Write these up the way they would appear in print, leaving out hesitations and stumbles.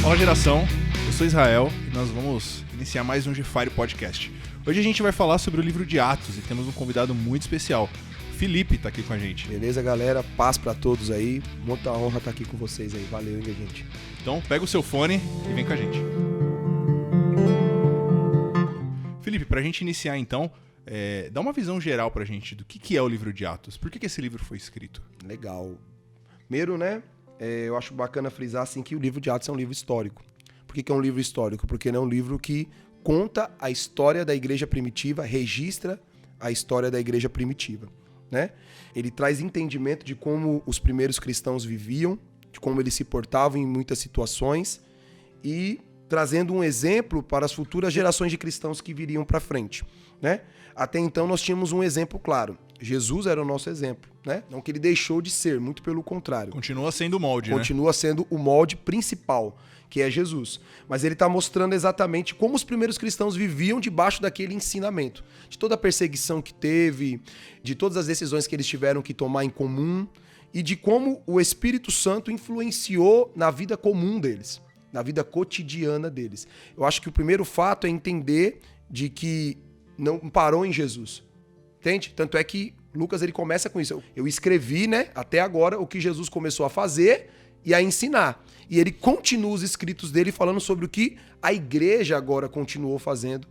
Fala, geração, eu sou Israel e nós vamos iniciar mais um Gfire Podcast. Hoje a gente vai falar sobre o livro de Atos e temos um convidado muito especial. Felipe tá aqui com a gente. Beleza, galera? Paz pra todos aí. Muita honra estar aqui com vocês aí. Valeu, hein, gente? Então pega o seu fone e vem com a gente. Felipe, pra gente iniciar então, dá uma visão geral pra gente do que é o livro de Atos. Por que esse livro foi escrito? Legal. Primeiro, né? Eu acho bacana frisar assim, que o livro de Atos é um livro histórico. Por que é um livro histórico? Porque ele é um livro que conta a história da igreja primitiva, registra a história da igreja primitiva, né? Ele traz entendimento de como os primeiros cristãos viviam, de como eles se portavam em muitas situações e trazendo um exemplo para as futuras gerações de cristãos que viriam para frente, né? Até então nós tínhamos um exemplo claro. Jesus era o nosso exemplo, né? Não que ele deixou de ser, muito pelo contrário. Continua sendo o molde, Continua sendo o molde principal, que é Jesus. Mas ele está mostrando exatamente como os primeiros cristãos viviam debaixo daquele ensinamento. De toda a perseguição que teve, de todas as decisões que eles tiveram que tomar em comum e de como o Espírito Santo influenciou na vida comum deles, na vida cotidiana deles. Eu acho que o primeiro fato é entender de que não parou em Jesus. Entende? Tanto é que Lucas ele começa com isso. Eu escrevi, né, até agora o que Jesus começou a fazer e a ensinar. E ele continua os escritos dele falando sobre o que a igreja agora continuou fazendo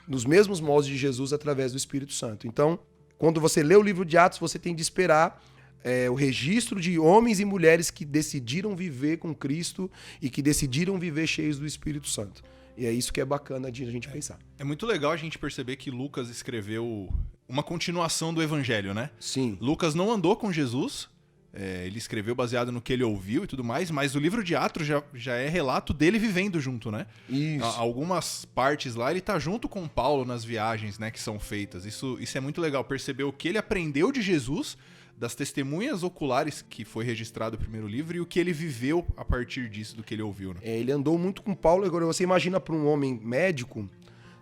nos mesmos moldes de Jesus através do Espírito Santo. Então, quando você lê o livro de Atos, você tem de esperar o registro de homens e mulheres que decidiram viver com Cristo e que decidiram viver cheios do Espírito Santo. E é isso que é bacana de a gente pensar. É muito legal a gente perceber que Lucas escreveu uma continuação do Evangelho, né? Sim. Lucas não andou com Jesus, ele escreveu baseado no que ele ouviu e tudo mais, mas o livro de Atos já é relato dele vivendo junto, né? Isso. Algumas partes lá ele tá junto com Paulo nas viagens, né, que são feitas. Isso é muito legal, perceber o que ele aprendeu de Jesus, das testemunhas oculares que foi registrado no primeiro livro e o que ele viveu a partir disso, do que ele ouviu, né? Ele andou muito com Paulo. Agora, você imagina para um homem médico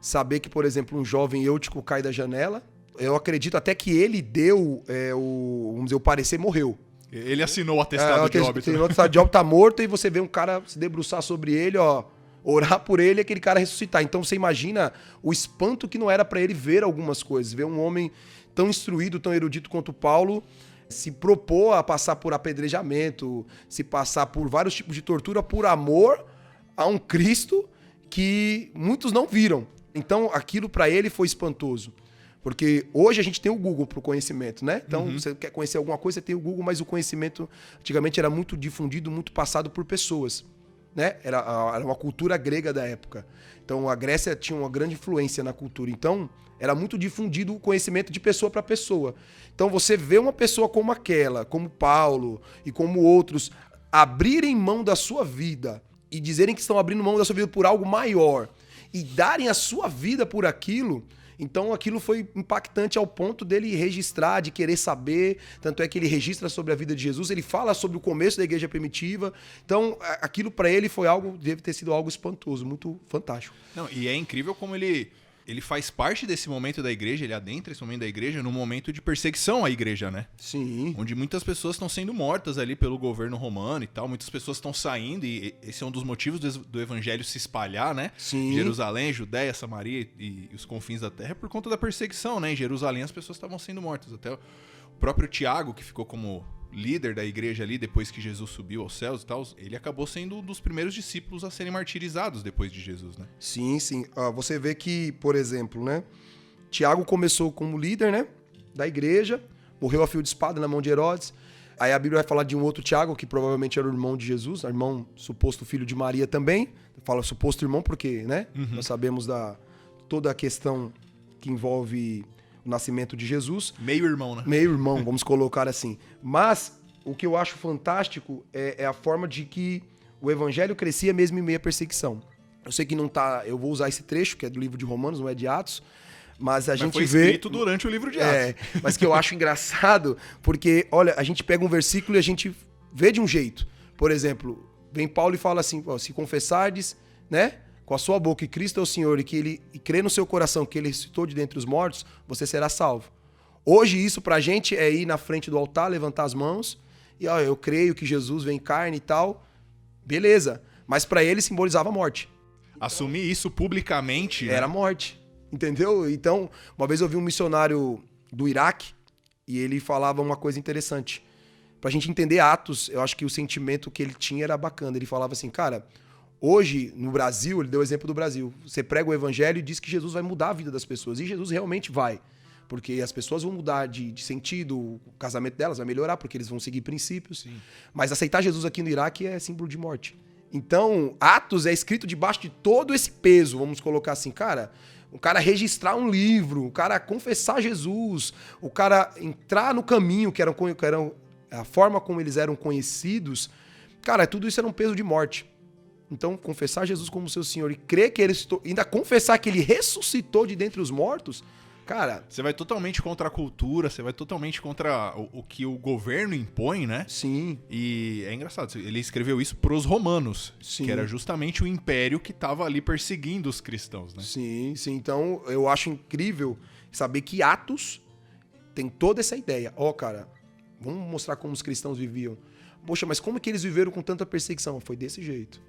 saber que, por exemplo, um jovem Eutico cai da janela. Eu acredito até que ele deu vamos dizer, o parecer morreu. Ele assinou o atestado de óbito. O atestado de óbito tá morto e você vê um cara se debruçar sobre ele, ó, orar por ele e aquele cara ressuscitar. Então você imagina o espanto que não era para ele ver algumas coisas. Ver um homem tão instruído, tão erudito quanto Paulo se propor a passar por apedrejamento, se passar por vários tipos de tortura por amor a um Cristo que muitos não viram. Então aquilo para ele foi espantoso. Porque hoje a gente tem o Google para o conhecimento, né? Então, você quer conhecer alguma coisa, você tem o Google, mas o conhecimento antigamente era muito difundido, muito passado por pessoas, né? Era uma cultura grega da época. Então, a Grécia tinha uma grande influência na cultura. Então, era muito difundido o conhecimento de pessoa para pessoa. Então, você vê uma pessoa como aquela, como Paulo e como outros, abrirem mão da sua vida e dizerem que estão abrindo mão da sua vida por algo maior e darem a sua vida por aquilo. Então aquilo foi impactante ao ponto dele registrar, de querer saber. Tanto é que ele registra sobre a vida de Jesus, ele fala sobre o começo da igreja primitiva. Então aquilo para ele foi algo, deve ter sido algo espantoso, muito fantástico. Não, e é incrível como ele faz parte desse momento da igreja, ele adentra esse momento da igreja num momento de perseguição à igreja, né? Sim. Onde muitas pessoas estão sendo mortas ali pelo governo romano e tal, muitas pessoas estão saindo e esse é um dos motivos do evangelho se espalhar, né? Sim. Jerusalém, Judéia, Samaria e os confins da terra por conta da perseguição, né? Em Jerusalém as pessoas estavam sendo mortas. Até o próprio Tiago, que ficou como líder da igreja ali depois que Jesus subiu aos céus e tal, ele acabou sendo um dos primeiros discípulos a serem martirizados depois de Jesus, né? Sim, sim. Você vê que, por exemplo, né? Tiago começou como líder, né? Da igreja, morreu a fio de espada na mão de Herodes. Aí a Bíblia vai falar de um outro Tiago, que provavelmente era o irmão de Jesus, irmão suposto filho de Maria também. Fala suposto irmão porque, né? Nós sabemos toda a questão que envolve o nascimento de Jesus. Meio irmão, né? Meio irmão, vamos colocar assim. Mas o que eu acho fantástico é a forma de que o evangelho crescia mesmo em meio à perseguição. Eu sei que não tá... Eu vou usar esse trecho, que é do livro de Romanos, não é de Atos, mas gente foi vê... escrito durante o livro de Atos. Mas que eu acho engraçado, porque, olha, a gente pega um versículo e a gente vê de um jeito. Por exemplo, vem Paulo e fala assim, ó, se confessardes, né? Com a sua boca que Cristo é o Senhor e crê no seu coração que ele ressuscitou de dentre os mortos, você será salvo. Hoje isso pra gente é ir na frente do altar, levantar as mãos e ó, eu creio que Jesus vem em carne e tal. Beleza. Mas pra ele simbolizava a morte. Assumir isso publicamente, Era né? morte. Entendeu? Então, uma vez eu vi um missionário do Iraque e ele falava uma coisa interessante. Pra gente entender Atos, eu acho que o sentimento que ele tinha era bacana. Ele falava assim, cara, hoje no Brasil, ele deu o exemplo do Brasil. Você prega o evangelho e diz que Jesus vai mudar a vida das pessoas. E Jesus realmente vai. Porque as pessoas vão mudar de sentido, o casamento delas vai melhorar, porque eles vão seguir princípios. Sim. Mas aceitar Jesus aqui no Iraque é símbolo de morte. Então, Atos é escrito debaixo de todo esse peso, vamos colocar assim, cara, o cara registrar um livro, o cara confessar Jesus, o cara entrar no caminho, que eram a forma como eles eram conhecidos, cara, tudo isso era um peso de morte. Então, confessar Jesus como seu Senhor e crer que ele ainda confessar que ele ressuscitou de dentre os mortos, cara... Você vai totalmente contra a cultura, você vai totalmente contra o que o governo impõe, né? Sim. E é engraçado, ele escreveu isso pros romanos, Sim. que era justamente o império que estava ali perseguindo os cristãos, né? Sim, sim. Então, eu acho incrível saber que Atos tem toda essa ideia. Ó, cara, vamos mostrar como os cristãos viviam. Poxa, mas como é que eles viveram com tanta perseguição? Foi desse jeito.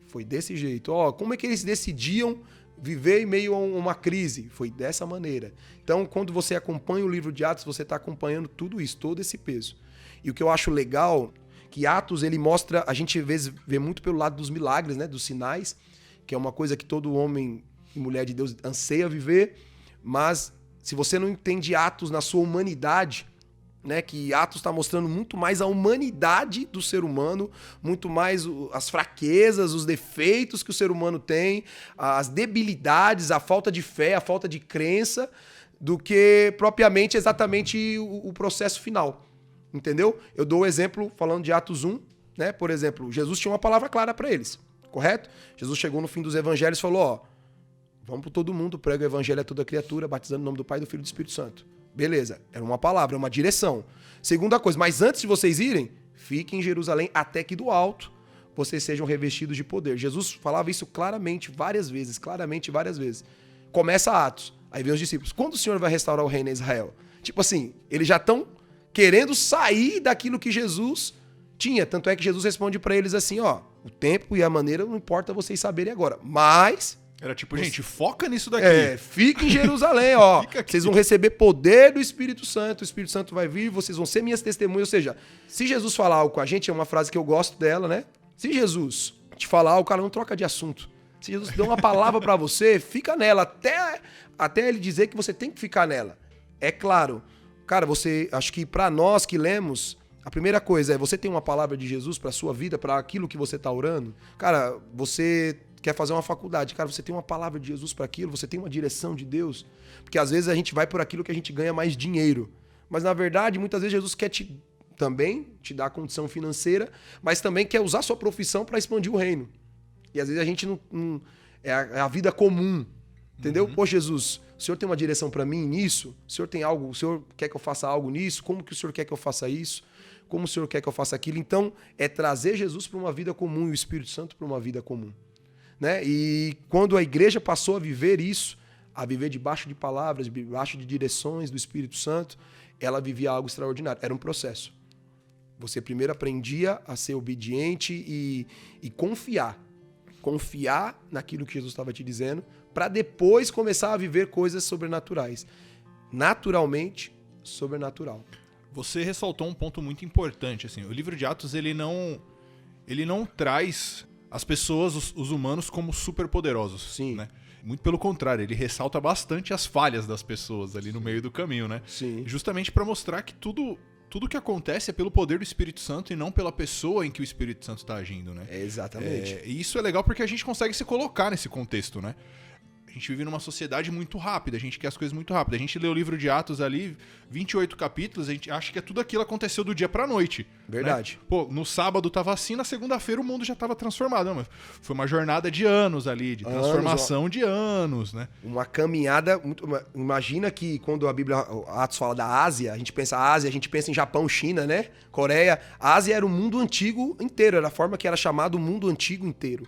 Foi desse jeito. Ó, como é que eles decidiam viver em meio a uma crise? Foi dessa maneira. Então, quando você acompanha o livro de Atos, você está acompanhando tudo isso, todo esse peso. E o que eu acho legal, que Atos, ele mostra, a gente às vezes vê muito pelo lado dos milagres, né, dos sinais, que é uma coisa que todo homem e mulher de Deus anseia viver, mas se você não entende Atos na sua humanidade, né, que Atos está mostrando muito mais a humanidade do ser humano, muito mais as fraquezas, os defeitos que o ser humano tem, as debilidades, a falta de fé, a falta de crença, do que propriamente exatamente o processo final. Entendeu? Eu dou o exemplo falando de Atos 1, né? Por exemplo, Jesus tinha uma palavra clara para eles, correto? Jesus chegou no fim dos evangelhos e falou, ó, vamos para todo mundo, prega o evangelho a toda criatura, batizando no nome do Pai, do Filho e do Espírito Santo. Beleza, era uma palavra, uma direção. Segunda coisa, mas antes de vocês irem, fiquem em Jerusalém até que do alto vocês sejam revestidos de poder. Jesus falava isso claramente várias vezes. Começa Atos, aí vem os discípulos. Quando o Senhor vai restaurar o reino em Israel? Tipo assim, eles já estão querendo sair daquilo que Jesus tinha. Tanto é que Jesus responde para eles assim, ó, o tempo e a maneira não importa vocês saberem agora, mas... Era tipo, gente, foca nisso daqui. Fica em Jerusalém, ó. Vocês vão receber poder do Espírito Santo. O Espírito Santo vai vir, vocês vão ser minhas testemunhas. Ou seja, se Jesus falar algo com a gente, é uma frase que eu gosto dela, né? Se Jesus te falar algo, o cara não troca de assunto. Se Jesus deu uma palavra pra você, fica nela. Até ele dizer que você tem que ficar nela. É claro. Cara, acho que pra nós que lemos, a primeira coisa é, você tem uma palavra de Jesus pra sua vida, pra aquilo que você tá orando? Cara, você... quer fazer uma faculdade, cara, você tem uma palavra de Jesus para aquilo, você tem uma direção de Deus, porque às vezes a gente vai por aquilo que a gente ganha mais dinheiro, mas na verdade muitas vezes Jesus quer também te dar condição financeira, mas também quer usar a sua profissão para expandir o reino, e às vezes a gente não é a vida comum, entendeu? Pô, Jesus, o Senhor tem uma direção para mim nisso? O Senhor tem algo, o Senhor quer que eu faça algo nisso? Como que o Senhor quer que eu faça isso? Como o Senhor quer que eu faça aquilo? Então, é trazer Jesus para uma vida comum e o Espírito Santo para uma vida comum. Né? E quando a igreja passou a viver isso, a viver debaixo de palavras, debaixo de direções do Espírito Santo, ela vivia algo extraordinário. Era um processo. Você primeiro aprendia a ser obediente e confiar. Confiar naquilo que Jesus estava te dizendo, para depois começar a viver coisas sobrenaturais. Naturalmente, sobrenatural. Você ressaltou um ponto muito importante. Assim, o livro de Atos ele não traz... as pessoas, os humanos, como superpoderosos. Sim. Né? Muito pelo contrário, ele ressalta bastante as falhas das pessoas ali no meio do caminho, né? Sim. Justamente para mostrar que tudo que acontece é pelo poder do Espírito Santo e não pela pessoa em que o Espírito Santo está agindo, né? Exatamente. E isso é legal porque a gente consegue se colocar nesse contexto, né? A gente vive numa sociedade muito rápida, a gente quer as coisas muito rápido. A gente lê o livro de Atos ali, 28 capítulos, a gente acha que tudo aquilo aconteceu do dia pra noite. Verdade. Né? Pô, no sábado tava assim, na segunda-feira o mundo já tava transformado. Não, mas foi uma jornada de anos ali, de transformação de anos, né? Uma caminhada... Imagina que quando a Bíblia, Atos fala da Ásia, a gente pensa Ásia, a gente pensa em Japão, China, né? Coreia. A Ásia era o mundo antigo inteiro, era a forma que era chamado o mundo antigo inteiro.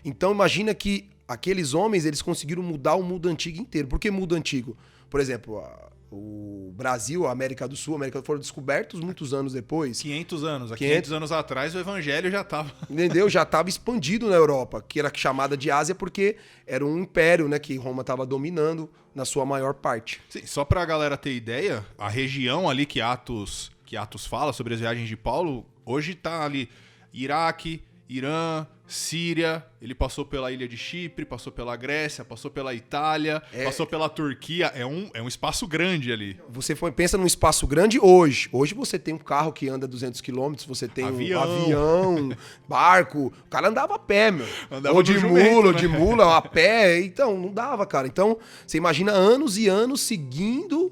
Então imagina que aqueles homens, eles conseguiram mudar o mundo antigo inteiro. Por que mundo antigo? Por exemplo, O Brasil, a América do Sul, a América foram descobertos muitos anos depois. 500 anos. Há 500 anos atrás o evangelho já estava... Entendeu? Já estava expandido na Europa, que era chamada de Ásia porque era um império, né, que Roma estava dominando na sua maior parte. Sim, só pra galera ter ideia, a região ali que Atos fala sobre as viagens de Paulo, hoje tá ali Iraque, Irã, Síria, ele passou pela ilha de Chipre, passou pela Grécia, passou pela Itália, passou pela Turquia, é um espaço grande ali. Você pensa num espaço grande hoje. Hoje você tem um carro que anda 200 km, você tem um avião, barco. O cara andava a pé, meu. Andava ou de jumento, mula, né? ou de mula, a pé. Então, não dava, cara. Então, você imagina anos e anos seguindo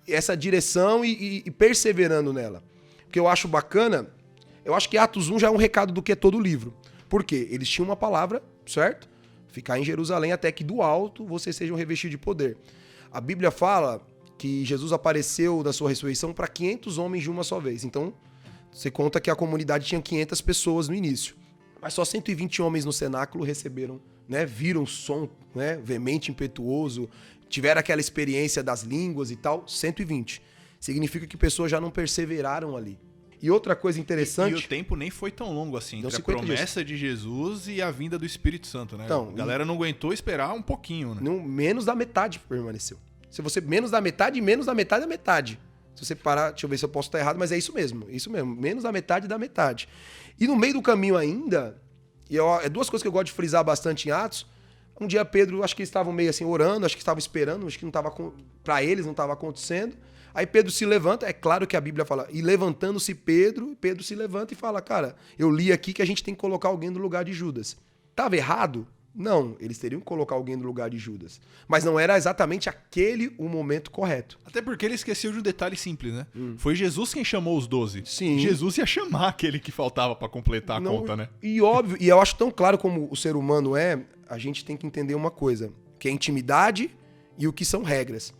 essa direção e perseverando nela. O que eu acho bacana, eu acho que Atos 1 já é um recado do que é todo o livro. Por quê? Eles tinham uma palavra, certo? Ficar em Jerusalém até que do alto você seja um revestido de poder. A Bíblia fala que Jesus apareceu da sua ressurreição para 500 homens de uma só vez. Então, você conta que a comunidade tinha 500 pessoas no início. Mas só 120 homens no cenáculo receberam, né? Viram o som, né? Veemente, impetuoso, tiveram aquela experiência das línguas e tal. 120. Significa que pessoas já não perseveraram ali. E outra coisa interessante... E o tempo nem foi tão longo assim, entre a 50 promessa de Jesus e a vinda do Espírito Santo, né? Então, a galera não aguentou esperar um pouquinho, né? Menos da metade permaneceu. Se você menos da metade da metade. Se você parar, deixa eu ver se eu posso estar errado, mas é isso mesmo. Menos da metade da metade. E no meio do caminho ainda, é duas coisas que eu gosto de frisar bastante em Atos. Um dia Pedro, acho que eles estavam meio assim orando, acho que estavam esperando, acho que não estava para eles não estava acontecendo. Aí Pedro se levanta, é claro que a Bíblia fala, e levantando-se Pedro se levanta e fala, cara, eu li aqui que a gente tem que colocar alguém no lugar de Judas. Tava errado? Não, eles teriam que colocar alguém no lugar de Judas. Mas não era exatamente aquele o momento correto. Até porque ele esqueceu de um detalhe simples, né? Foi Jesus quem chamou os 12. Sim. Jesus ia chamar aquele que faltava pra completar a conta, né? E óbvio, e eu acho tão claro como o ser humano a gente tem que entender uma coisa, que é intimidade e o que são regras.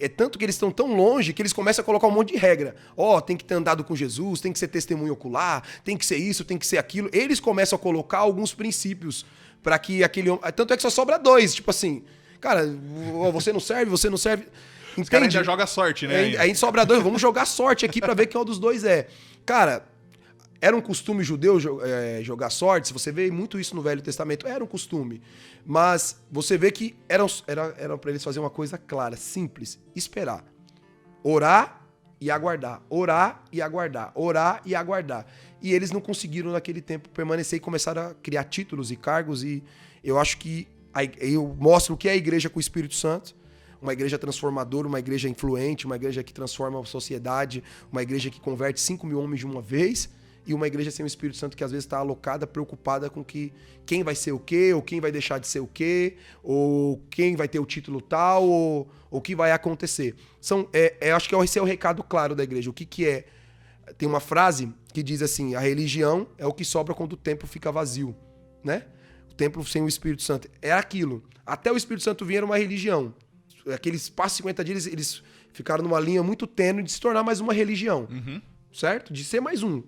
É tanto que eles estão tão longe que eles começam a colocar um monte de regra. Tem que ter andado com Jesus, tem que ser testemunho ocular, tem que ser isso, tem que ser aquilo. Eles começam a colocar alguns princípios para que aquele homem... Tanto é que só sobra 2, tipo assim, cara, você não serve. Os caras ainda jogam sorte, né? Aí sobra 2, vamos jogar sorte aqui para ver quem dos dois é. Cara, era um costume judeu jogar sorte, se você vê muito isso no Velho Testamento, era um costume. Mas você vê que era para eles fazerem uma coisa clara, simples, esperar. Orar e aguardar. Orar e aguardar. Orar e aguardar. E eles não conseguiram naquele tempo permanecer e começaram a criar títulos e cargos. E eu acho que eu mostro o que é a igreja com o Espírito Santo. Uma igreja transformadora, uma igreja influente, uma igreja que transforma a sociedade, uma igreja que converte 5 mil homens de uma vez. E uma igreja sem o Espírito Santo que às vezes está alocada, preocupada com quem vai ser o quê, ou quem vai deixar de ser o quê, ou quem vai ter o título tal, ou o que vai acontecer. Acho que esse é o recado claro da igreja. O que é? Tem uma frase que diz assim, a religião é o que sobra quando o templo fica vazio, né? O templo sem o Espírito Santo. É aquilo. Até o Espírito Santo vir era uma religião. Aqueles passos 50 dias, eles ficaram numa linha muito tênue de se tornar mais uma religião, certo? De ser mais um.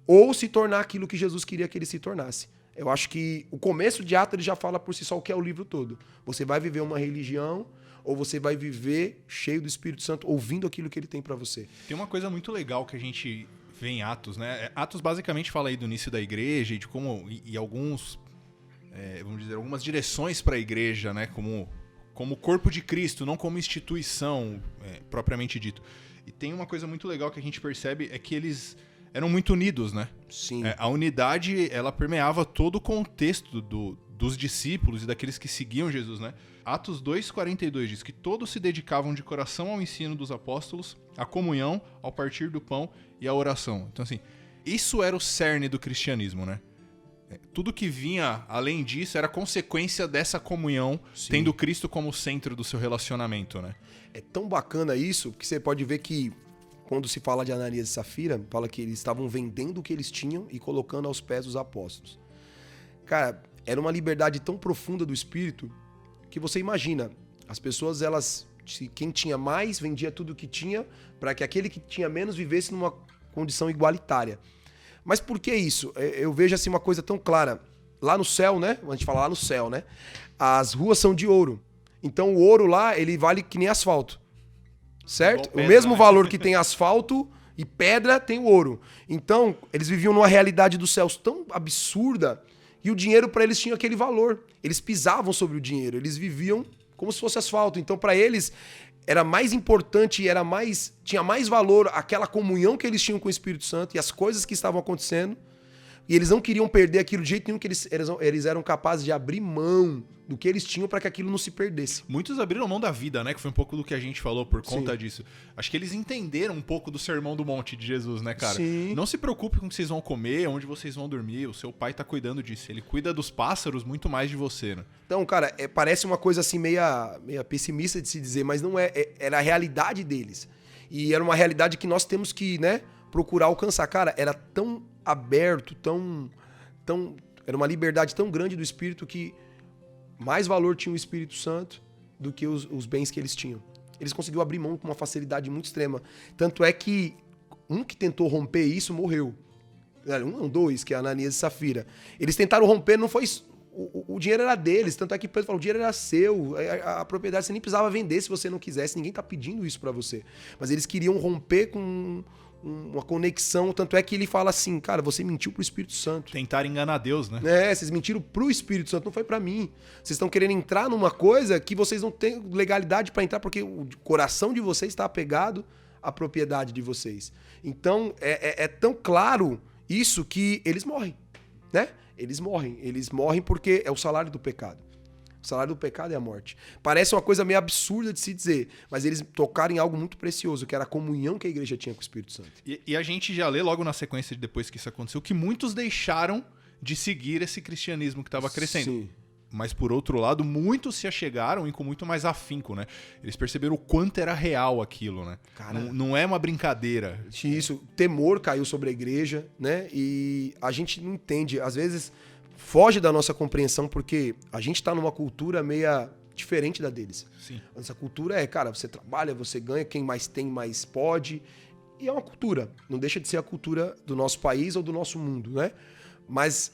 Ou se tornar aquilo que Jesus queria que ele se tornasse. Eu acho que o começo de Atos ele já fala por si só o que é o livro todo. Você vai viver uma religião ou você vai viver cheio do Espírito Santo, ouvindo aquilo que ele tem pra você. Tem uma coisa muito legal que a gente vê em Atos, né? Atos basicamente fala aí do início da igreja e de como... E alguns... vamos dizer, algumas direções pra igreja, né? Como corpo de Cristo, não como instituição, propriamente dito. E tem uma coisa muito legal que a gente percebe, é que eles... eram muito unidos, né? Sim. A unidade, ela permeava todo o contexto dos discípulos e daqueles que seguiam Jesus, né? Atos 2:42 diz que todos se dedicavam de coração ao ensino dos apóstolos, à comunhão, ao partir do pão e à oração. Então, assim, isso era o cerne do cristianismo, né? Tudo que vinha além disso era consequência dessa comunhão, sim, tendo Cristo como centro do seu relacionamento, né? É tão bacana isso que você pode ver que quando se fala de Ananias e Safira, fala que eles estavam vendendo o que eles tinham e colocando aos pés dos apóstolos. Cara, era uma liberdade tão profunda do Espírito que você imagina, as pessoas, quem tinha mais, vendia tudo o que tinha para que aquele que tinha menos vivesse numa condição igualitária. Mas por que isso? Eu vejo assim uma coisa tão clara. Lá no céu, né? A gente fala lá no céu, né? As ruas são de ouro. Então o ouro lá, ele vale que nem asfalto. certo? Pedra, o mesmo né? valor que tem asfalto e pedra tem o ouro. Então, eles viviam numa realidade dos céus tão absurda e o dinheiro para eles tinha aquele valor. Eles pisavam sobre o dinheiro, eles viviam como se fosse asfalto. Então, para eles era mais importante, tinha mais valor aquela comunhão que eles tinham com o Espírito Santo e as coisas que estavam acontecendo. E eles não queriam perder aquilo de jeito nenhum, que eles eram capazes de abrir mão do que eles tinham para que aquilo não se perdesse. Muitos abriram mão da vida, né? Que foi um pouco do que a gente falou por conta Sim. disso. Acho que eles entenderam um pouco do sermão do monte de Jesus, né, cara? Sim. Não se preocupe com o que vocês vão comer, onde vocês vão dormir. O seu pai tá cuidando disso. Ele cuida dos pássaros muito mais de você, né? Então, cara, parece uma coisa assim meia pessimista de se dizer, mas não é. Era a realidade deles. E era uma realidade que nós temos que, né, procurar alcançar. Cara, era tão aberto, era uma liberdade tão grande do Espírito que mais valor tinha o Espírito Santo do que os bens que eles tinham. Eles conseguiram abrir mão com uma facilidade muito extrema. Tanto é que um que tentou romper isso morreu. Dois, que é Ananias e Safira. Eles tentaram romper, não foi... O dinheiro era deles, tanto é que Pedro falou, o dinheiro era seu, a propriedade você nem precisava vender se você não quisesse, ninguém tá pedindo isso pra você. Mas eles queriam romper com uma conexão, tanto é que ele fala assim, cara, você mentiu pro Espírito Santo. Tentar enganar Deus, né? Vocês mentiram pro Espírito Santo, não foi pra mim. Vocês estão querendo entrar numa coisa que vocês não têm legalidade pra entrar, porque o coração de vocês está apegado à propriedade de vocês. Então, é tão claro isso que eles morrem, né? Eles morrem porque é o salário do pecado. O salário do pecado é a morte. Parece uma coisa meio absurda de se dizer, mas eles tocaram em algo muito precioso, que era a comunhão que a igreja tinha com o Espírito Santo. E a gente já lê logo na sequência de depois que isso aconteceu, que muitos deixaram de seguir esse cristianismo que estava crescendo. Sim. Mas, por outro lado, muitos se achegaram e com muito mais afinco, né? Eles perceberam o quanto era real aquilo, né? Cara, não é uma brincadeira. Isso, temor caiu sobre a igreja, né? E a gente não entende, às vezes foge da nossa compreensão, porque a gente tá numa cultura meia diferente da deles. Sim. Essa cultura cara, você trabalha, você ganha, quem mais tem, mais pode. E é uma cultura, não deixa de ser a cultura do nosso país ou do nosso mundo, né? Mas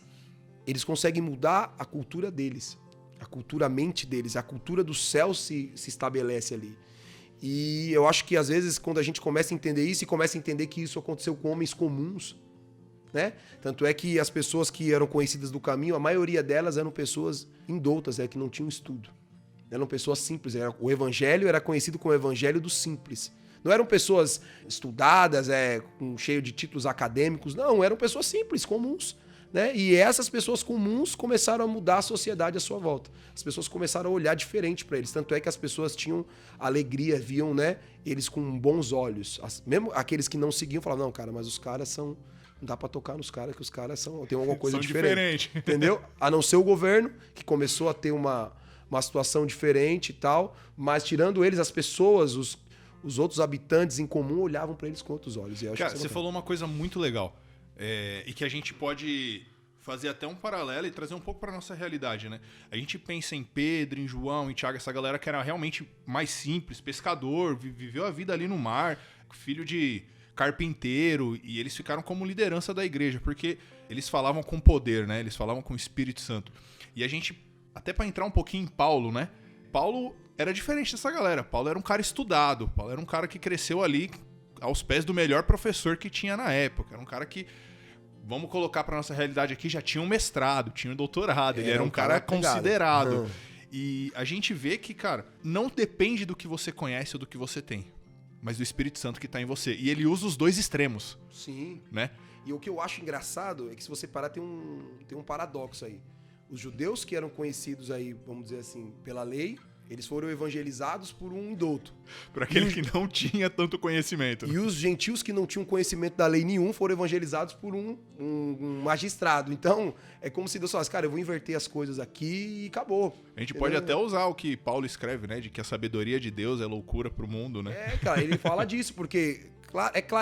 eles conseguem mudar a cultura deles, a mente deles, a cultura do céu se estabelece ali. E eu acho que às vezes quando a gente começa a entender isso e começa a entender que isso aconteceu com homens comuns, né? Tanto é que as pessoas que eram conhecidas do caminho, a maioria delas eram pessoas indoutas, que não tinham estudo. Eram pessoas simples. O evangelho era conhecido como o evangelho dos simples. Não eram pessoas estudadas, cheio de títulos acadêmicos. Não, eram pessoas simples, comuns. Né? E essas pessoas comuns começaram a mudar a sociedade à sua volta. As pessoas começaram a olhar diferente para eles. Tanto é que as pessoas tinham alegria, viam, né, eles com bons olhos. Mesmo aqueles que não seguiam falavam, não, cara, mas os caras são... Não dá pra tocar nos caras, que os caras tem alguma coisa diferente. Entendeu? A não ser o governo, que começou a ter uma situação diferente e tal, mas tirando eles, as pessoas, os outros habitantes em comum olhavam pra eles com outros olhos. E eu acho Cara, que você falou uma coisa muito legal, e que a gente pode fazer até um paralelo e trazer um pouco pra nossa realidade, né? A gente pensa em Pedro, em João, em Tiago, essa galera que era realmente mais simples, pescador, viveu a vida ali no mar, filho de carpinteiro, e eles ficaram como liderança da igreja, porque eles falavam com poder, né? Eles falavam com o Espírito Santo. E a gente, até pra entrar um pouquinho em Paulo, né? Paulo era diferente dessa galera. Paulo era um cara estudado. Paulo era um cara que cresceu ali aos pés do melhor professor que tinha na época. Era um cara que, vamos colocar pra nossa realidade aqui, já tinha um mestrado, tinha um doutorado. Ele era um cara considerado. E a gente vê que, cara, não depende do que você conhece ou do que você tem, mas do Espírito Santo que tá em você. E ele usa os dois extremos. Sim. Né? E o que eu acho engraçado é que se você parar, tem um paradoxo aí. Os judeus que eram conhecidos aí, vamos dizer assim, pela lei, eles foram evangelizados por um indouto. Por aquele que não tinha tanto conhecimento. E os gentios que não tinham conhecimento da lei nenhum foram evangelizados por um magistrado. Então, é como se Deus falasse, cara, eu vou inverter as coisas aqui e acabou. A gente pode até usar o que Paulo escreve, né? De que a sabedoria de Deus é loucura pro mundo, né? Cara, ele fala disso, porque,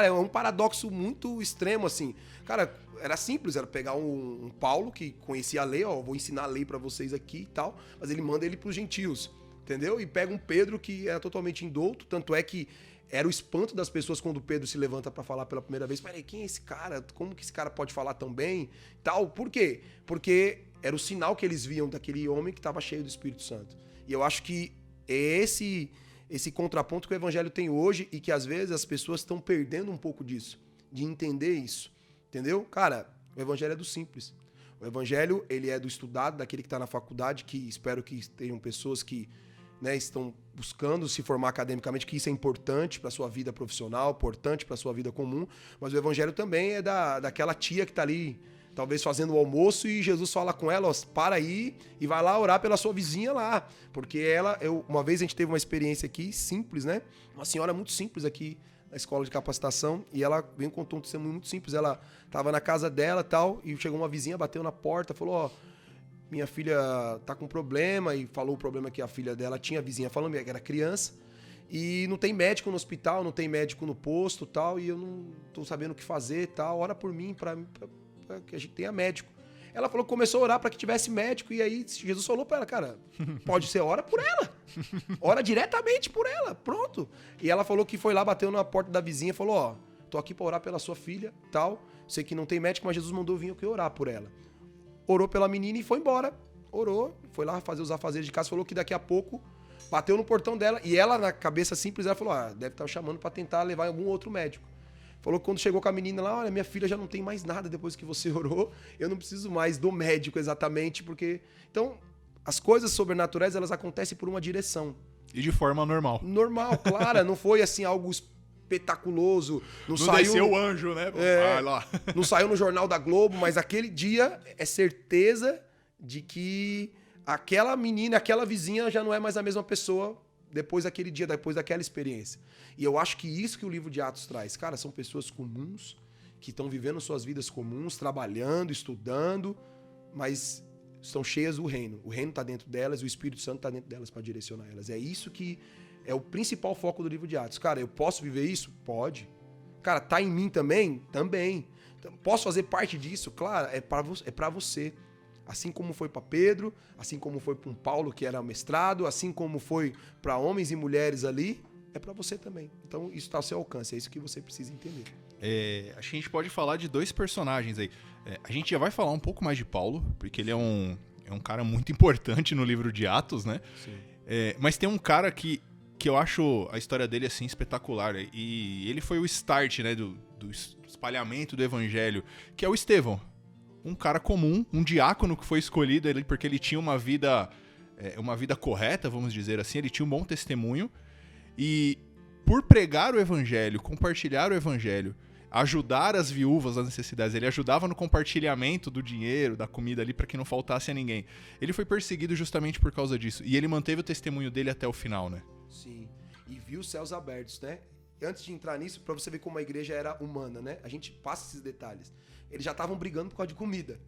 é um paradoxo muito extremo, assim. Cara, era simples, era pegar um Paulo que conhecia a lei, vou ensinar a lei pra vocês aqui e tal, mas ele manda ele pros gentios. Entendeu? E pega um Pedro que era totalmente indouto, tanto é que era o espanto das pessoas quando Pedro se levanta para falar pela primeira vez. Peraí, quem é esse cara? Como que esse cara pode falar tão bem? Tal. Por quê? Porque era o sinal que eles viam daquele homem que estava cheio do Espírito Santo. E eu acho que esse contraponto que o evangelho tem hoje e que às vezes as pessoas estão perdendo um pouco disso, de entender isso, entendeu? Cara, o evangelho é do simples. O evangelho, ele é do estudado, daquele que está na faculdade, que espero que tenham pessoas que, né, estão buscando se formar academicamente, que isso é importante para a sua vida profissional, importante para a sua vida comum, mas o evangelho também é daquela tia que está ali, talvez fazendo o almoço, e Jesus fala com ela, ó, para aí e vai lá orar pela sua vizinha lá. Porque uma vez a gente teve uma experiência aqui, simples, né? Uma senhora muito simples aqui na escola de capacitação, e ela veio contou um testemunho muito simples. Ela estava na casa dela e tal, e chegou uma vizinha, bateu na porta, falou, ó, minha filha tá com problema, e falou o problema que a filha dela tinha, a vizinha falando que era criança, e não tem médico no hospital, não tem médico no posto e tal, e eu não tô sabendo o que fazer e tal, ora por mim, pra que a gente tenha médico. Ela falou que começou a orar para que tivesse médico, e aí Jesus falou para ela, cara, pode ser, ora por ela. Ora diretamente por ela, pronto. E ela falou que foi lá, bateu na porta da vizinha, falou, ó, tô aqui para orar pela sua filha, tal, sei que não tem médico, mas Jesus mandou vir aqui orar por ela. Orou pela menina e foi embora. Orou, foi lá fazer os afazeres de casa, falou que daqui a pouco bateu no portão dela, e ela, na cabeça simples, ela falou, deve estar chamando para tentar levar algum outro médico. Falou que quando chegou com a menina lá, olha, minha filha já não tem mais nada depois que você orou, eu não preciso mais do médico exatamente, porque... Então, as coisas sobrenaturais, elas acontecem por uma direção. E de forma normal. Normal, claro, não foi assim algo espetaculoso. Não saiu, desceu o anjo, né? Vai lá. Não saiu no Jornal da Globo, mas aquele dia é certeza de que aquela menina, aquela vizinha já não é mais a mesma pessoa depois daquele dia, depois daquela experiência. E eu acho que isso que o livro de Atos traz. Cara, são pessoas comuns, que estão vivendo suas vidas comuns, trabalhando, estudando, mas estão cheias do reino. O reino está dentro delas, o Espírito Santo está dentro delas para direcionar elas. É isso que é o principal foco do livro de Atos. Cara, eu posso viver isso? Pode. Cara, tá em mim também? Também. Então, posso fazer parte disso? Claro, é para você. Assim como foi para Pedro, assim como foi para um Paulo que era mestrado, assim como foi para homens e mulheres ali, é para você também. Então isso está ao seu alcance, é isso que você precisa entender. Acho que a gente pode falar de dois personagens aí. A gente já vai falar um pouco mais de Paulo, porque ele é um cara muito importante no livro de Atos, né? Sim. Mas tem um cara que eu acho a história dele assim espetacular, e ele foi o start, né, do espalhamento do evangelho, que é o Estevão. Um cara comum, um diácono que foi escolhido porque ele tinha uma vida correta, vamos dizer assim, ele tinha um bom testemunho, e por pregar o evangelho, compartilhar o evangelho, ajudar as viúvas nas necessidades, ele ajudava no compartilhamento do dinheiro, da comida ali, para que não faltasse a ninguém. Ele foi perseguido justamente por causa disso, e ele manteve o testemunho dele até o final, né? Sim, e viu os céus abertos, né? Antes de entrar nisso, para você ver como a igreja era humana, né? A gente passa esses detalhes. Eles já estavam brigando por causa de comida.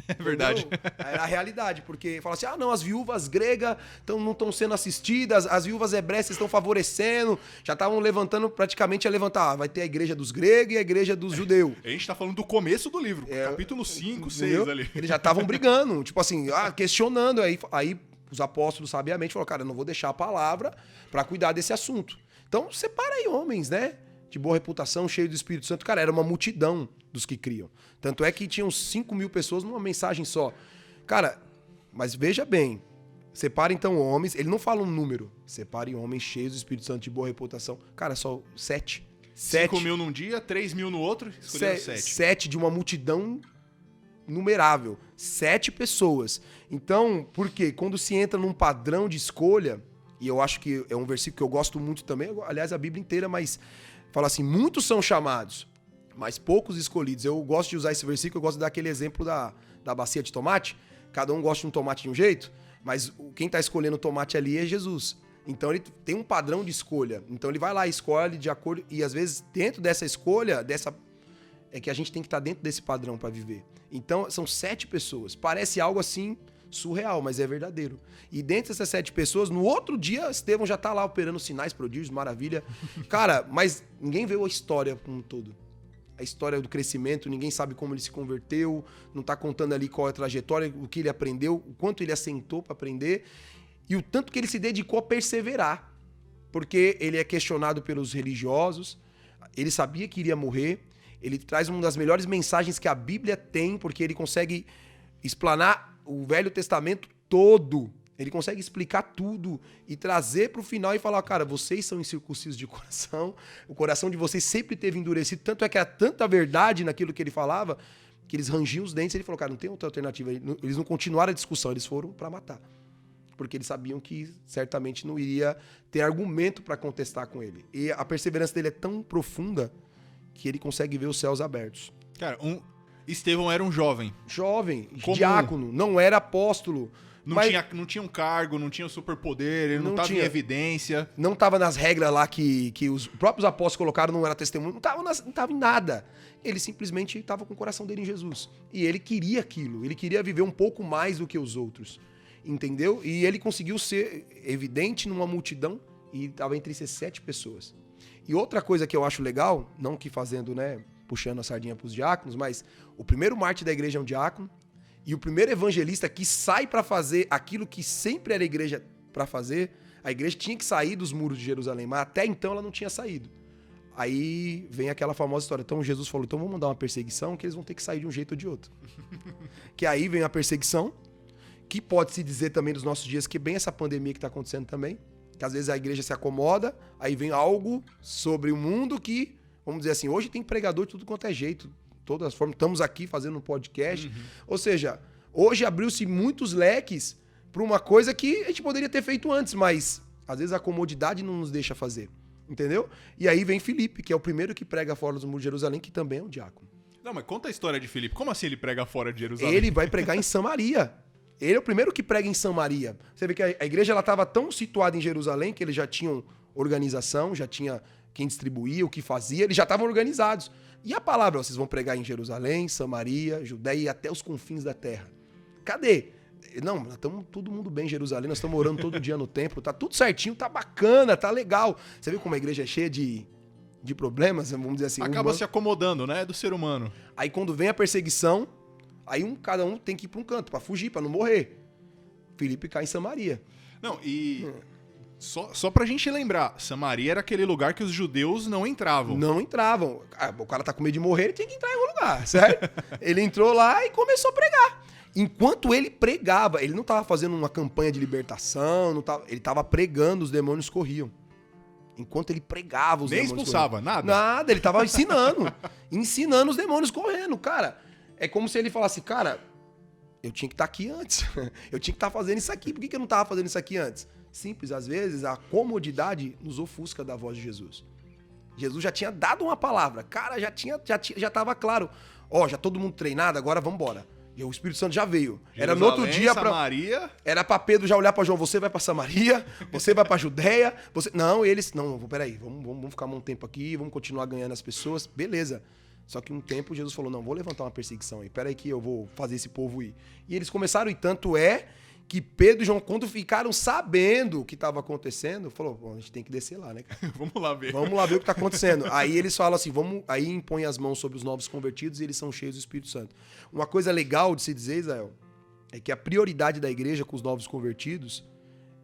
É verdade. Era a realidade, porque fala assim, não, as viúvas gregas não estão sendo assistidas, as viúvas hebreias estão favorecendo, já estavam levantando, praticamente a levantar, vai ter a igreja dos gregos e a igreja dos judeus. A gente tá falando do começo do livro, capítulo 5, 6 ali. Eles já estavam brigando, tipo assim, questionando, aí os apóstolos sabiamente falaram, cara, eu não vou deixar a palavra para cuidar desse assunto. Então, separa aí homens, né? De boa reputação, cheio do Espírito Santo. Cara, era uma multidão dos que criam. Tanto é que tinham 5.000 pessoas numa mensagem só. Cara, mas veja bem, separa então homens, ele não fala um número, separe homens cheios do Espírito Santo de boa reputação. Cara, só 7. 5.000 num dia, 3.000 no outro, escolheram 7. 7 de uma multidão numerável. 7 pessoas. Então, por quê? Quando se entra num padrão de escolha, e eu acho que é um versículo que eu gosto muito também, aliás, a Bíblia inteira, mas fala assim, muitos são chamados, mas poucos escolhidos. Eu gosto de usar esse versículo, eu gosto de dar aquele exemplo da bacia de tomate. Cada um gosta de um tomate de um jeito, mas quem está escolhendo o tomate ali é Jesus. Então ele tem um padrão de escolha. Então ele vai lá e escolhe de acordo... E às vezes dentro dessa escolha, é que a gente tem que estar dentro desse padrão para viver. Então são 7 pessoas. Parece algo assim surreal, mas é verdadeiro. E dentre essas 7 pessoas, no outro dia, Estevão já tá lá operando sinais, prodígios, maravilha. Cara, mas ninguém vê a história como um todo. A história do crescimento, ninguém sabe como ele se converteu, não tá contando ali qual é a trajetória, o que ele aprendeu, o quanto ele assentou para aprender e o tanto que ele se dedicou a perseverar. Porque ele é questionado pelos religiosos, ele sabia que iria morrer, ele traz uma das melhores mensagens que a Bíblia tem, porque ele consegue explanar o Velho Testamento todo. Ele consegue explicar tudo e trazer pro final e falar, cara, vocês são incircuncisos de coração, o coração de vocês sempre teve endurecido, tanto é que há tanta verdade naquilo que ele falava, que eles rangiam os dentes. Ele falou, cara, não tem outra alternativa. Eles não continuaram a discussão, eles foram para matar. Porque eles sabiam que certamente não iria ter argumento para contestar com ele. E a perseverança dele é tão profunda que ele consegue ver os céus abertos. Cara, Estevão era um jovem. Jovem, comum. diácono, não era apóstolo. Não tinha um cargo, não tinha um superpoder, ele não estava em evidência. Não estava nas regras lá que os próprios apóstolos colocaram, não era testemunho, não estava em nada. Ele simplesmente estava com o coração dele em Jesus. E ele queria aquilo, ele queria viver um pouco mais do que os outros. Entendeu? E ele conseguiu ser evidente numa multidão e estava entre essas 7 pessoas. E outra coisa que eu acho legal, não que fazendo, né, puxando a sardinha para os diáconos, mas o primeiro mártir da igreja é um diácono e o primeiro evangelista que sai para fazer aquilo que sempre era a igreja para fazer, a igreja tinha que sair dos muros de Jerusalém, mas até então ela não tinha saído. Aí vem aquela famosa história. Então Jesus falou, então vamos mandar uma perseguição que eles vão ter que sair de um jeito ou de outro. Que aí vem a perseguição, que pode-se dizer também nos nossos dias que bem essa pandemia que está acontecendo também, que às vezes a igreja se acomoda, aí vem algo sobre o mundo que, vamos dizer assim, hoje tem pregador de tudo quanto é jeito, todas as formas, estamos aqui fazendo um podcast, ou seja, hoje abriu-se muitos leques para uma coisa que a gente poderia ter feito antes, mas às vezes a comodidade não nos deixa fazer, entendeu? E aí vem Filipe, que é o primeiro que prega fora dos muros de Jerusalém, que também é um diácono. Não, mas conta a história de Filipe, como assim ele prega fora de Jerusalém? Ele vai pregar em Samaria. Ele é o primeiro que prega em Samaria. Você vê que a igreja estava tão situada em Jerusalém que eles já tinham organização, já tinha quem distribuía, o que fazia, eles já estavam organizados. E a palavra, vocês vão pregar em Jerusalém, Samaria, Judéia e até os confins da terra. Cadê? Não, nós estamos todo mundo bem em Jerusalém, nós estamos orando todo dia no templo, tá tudo certinho, tá bacana, tá legal. Você vê como a igreja é cheia de problemas, vamos dizer assim. Acaba se acomodando, né, do ser humano. Aí quando vem a perseguição, aí cada um tem que ir para um canto, para fugir, para não morrer. Filipe cai em Samaria. Não, e só pra gente lembrar, Samaria era aquele lugar que os judeus não entravam. Não entravam. O cara tá com medo de morrer, ele tinha que entrar em algum lugar, certo? Ele entrou lá e começou a pregar. Enquanto ele pregava, ele não estava fazendo uma campanha de libertação, ele estava pregando, os demônios corriam. Enquanto ele pregava, os Nem demônios expulsava, corriam. nada? Nada, ele estava ensinando. Ensinando os demônios correndo, cara. É como se ele falasse, cara, eu tinha que estar aqui antes. Eu tinha que estar fazendo isso aqui. Por que eu não estava fazendo isso aqui antes? Simples, às vezes a comodidade nos ofusca da voz de Jesus. Jesus já tinha dado uma palavra. Cara, já estava claro. Ó, já todo mundo treinado, agora vamos embora. E o Espírito Santo já veio. Era no outro dia para Samaria. Era para Pedro já olhar para João, você vai para Samaria, você vai para Judéia, você não, eles não, peraí, vamos ficar um tempo aqui, vamos continuar ganhando as pessoas. Beleza. Só que um tempo Jesus falou, não, vou levantar uma perseguição aí. Peraí que eu vou fazer esse povo ir. E eles começaram, e tanto é que Pedro e João, quando ficaram sabendo o que estava acontecendo, falou, a gente tem que descer lá, né, cara? Vamos lá ver. Vamos lá ver o que está acontecendo. Aí eles falam assim, aí impõem as mãos sobre os novos convertidos e eles são cheios do Espírito Santo. Uma coisa legal de se dizer, Israel, é que a prioridade da igreja com os novos convertidos,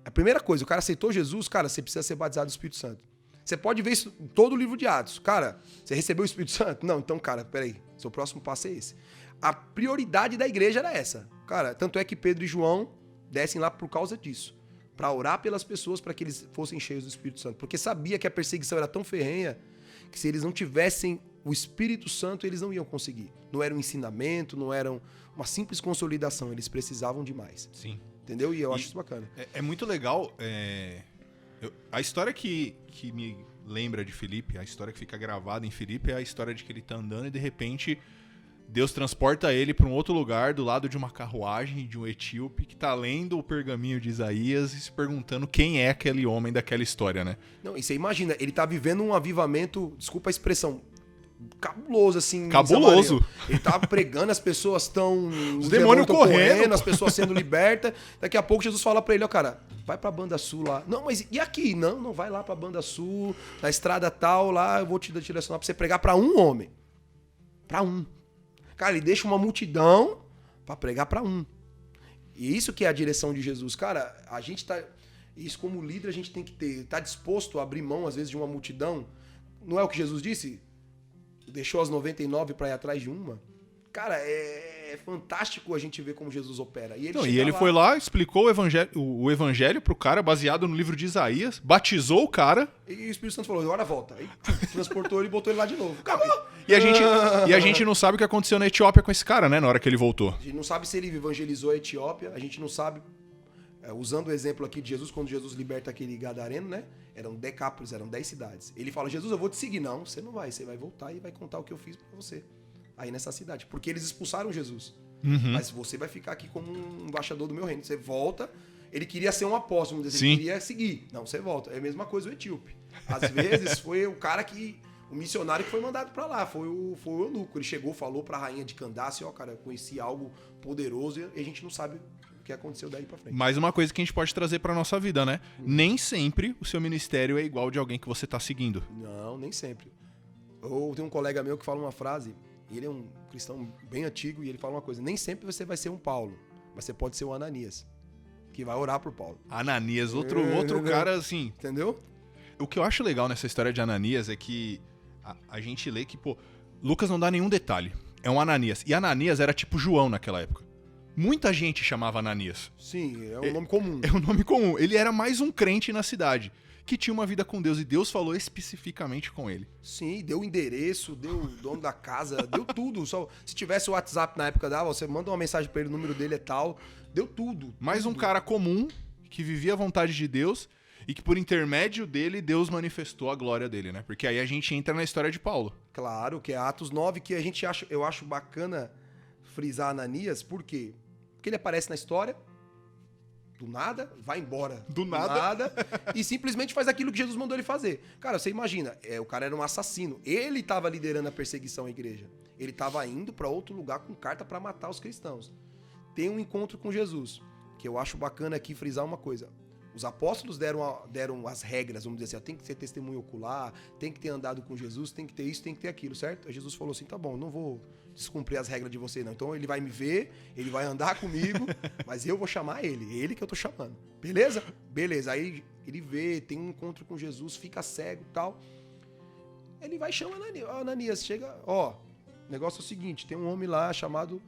a primeira coisa, o cara aceitou Jesus, cara, você precisa ser batizado do Espírito Santo. Você pode ver isso em todo o livro de Atos. Cara, você recebeu o Espírito Santo? Não, então, cara, peraí, seu próximo passo é esse. A prioridade da igreja era essa. Cara, tanto é que Pedro e João descem lá por causa disso, para orar pelas pessoas para que eles fossem cheios do Espírito Santo, porque sabia que a perseguição era tão ferrenha que se eles não tivessem o Espírito Santo, eles não iam conseguir. Não era um ensinamento, não era uma simples consolidação, eles precisavam de mais. Sim. Entendeu? E eu acho isso bacana. É muito legal. A história que me lembra de Filipe, a história que fica gravada em Filipe é a história de que ele tá andando e de repente Deus transporta ele para um outro lugar, do lado de uma carruagem de um etíope que tá lendo o pergaminho de Isaías e se perguntando quem é aquele homem daquela história, né? Não, e você imagina, ele tá vivendo um avivamento, desculpa a expressão, cabuloso, assim. Cabuloso. Ele tava pregando, as pessoas estão... Os demônios correndo. As pessoas sendo libertas. Daqui a pouco Jesus fala pra ele, ó, cara, vai pra Banda Sul lá. Não, mas e aqui? Não vai lá pra Banda Sul, na estrada tal, lá eu vou te direcionar pra você pregar pra um homem. Pra um. Cara, ele deixa uma multidão pra pregar pra um. E isso que é a direção de Jesus. Cara, a gente tá... Isso como líder a gente tem que ter. Tá disposto a abrir mão, às vezes, de uma multidão. Não é o que Jesus disse? Deixou as 99 pra ir atrás de uma. Cara, é fantástico a gente ver como Jesus opera. E ele, Ele foi lá, explicou o evangelho pro cara, baseado no livro de Isaías, batizou o cara. E o Espírito Santo falou, agora volta. Aí transportou ele e botou ele lá de novo. Acabou. E a gente não sabe o que aconteceu na Etiópia com esse cara, né? Na hora que ele voltou. A gente não sabe se ele evangelizou a Etiópia, a gente não sabe. Usando o exemplo aqui de Jesus, quando Jesus liberta aquele gadareno, né? Eram Decápolis, eram 10 cidades. Ele fala, Jesus, eu vou te seguir. Não, você não vai. Você vai voltar e vai contar o que eu fiz pra você. Aí nessa cidade. Porque eles expulsaram Jesus. Mas você vai ficar aqui como um embaixador do meu reino. Você volta. Ele queria ser um apóstolo, ele queria seguir. Não, você volta. É a mesma coisa o etíope. Às vezes foi o cara que... O missionário que foi mandado pra lá. Foi o eunuco. Ele chegou, falou pra rainha de Candace, ó, cara, eu conheci algo poderoso e a gente não sabe o que aconteceu daí pra frente. Mais uma coisa que a gente pode trazer pra nossa vida, né? Nem sempre o seu ministério é igual de alguém que você tá seguindo. Não, nem sempre. Eu tenho um colega meu que fala uma frase, ele é um cristão bem antigo, e ele fala uma coisa, nem sempre você vai ser um Paulo, mas você pode ser um Ananias, que vai orar pro Paulo. Ananias, outro cara assim... Entendeu? O que eu acho legal nessa história de Ananias é que a gente lê que, pô, Lucas não dá nenhum detalhe. É um Ananias. E Ananias era tipo João naquela época. Muita gente chamava Ananias. Sim, é um nome comum. É um nome comum. Ele era mais um crente na cidade, que tinha uma vida com Deus, e Deus falou especificamente com ele. Sim, deu o endereço, deu o dono da casa, deu tudo. Só, se tivesse o WhatsApp na época da, você manda uma mensagem pra ele, o número dele é tal, deu tudo. Mais um cara comum, que vivia a vontade de Deus, e que por intermédio dele, Deus manifestou a glória dele, né? Porque aí a gente entra na história de Paulo. Claro, que é Atos 9, que eu acho bacana frisar Ananias, por quê? Porque ele aparece na história, do nada, vai embora. Do nada. E simplesmente faz aquilo que Jesus mandou ele fazer. Cara, você imagina, o cara era um assassino. Ele estava liderando a perseguição à igreja. Ele estava indo para outro lugar com carta para matar os cristãos. Tem um encontro com Jesus, que eu acho bacana aqui frisar uma coisa. Os apóstolos deram as regras, vamos dizer assim, tem que ser testemunho ocular, tem que ter andado com Jesus, tem que ter isso, tem que ter aquilo, certo? Aí Jesus falou assim, tá bom, não vou descumprir as regras de você não. Então ele vai me ver, ele vai andar comigo, mas eu vou chamar ele que eu tô chamando. Beleza? Beleza. Aí ele vê, tem um encontro com Jesus, fica cego e tal. Ele vai chamar Ananias, chega, ó, o negócio é o seguinte, tem um homem lá chamado,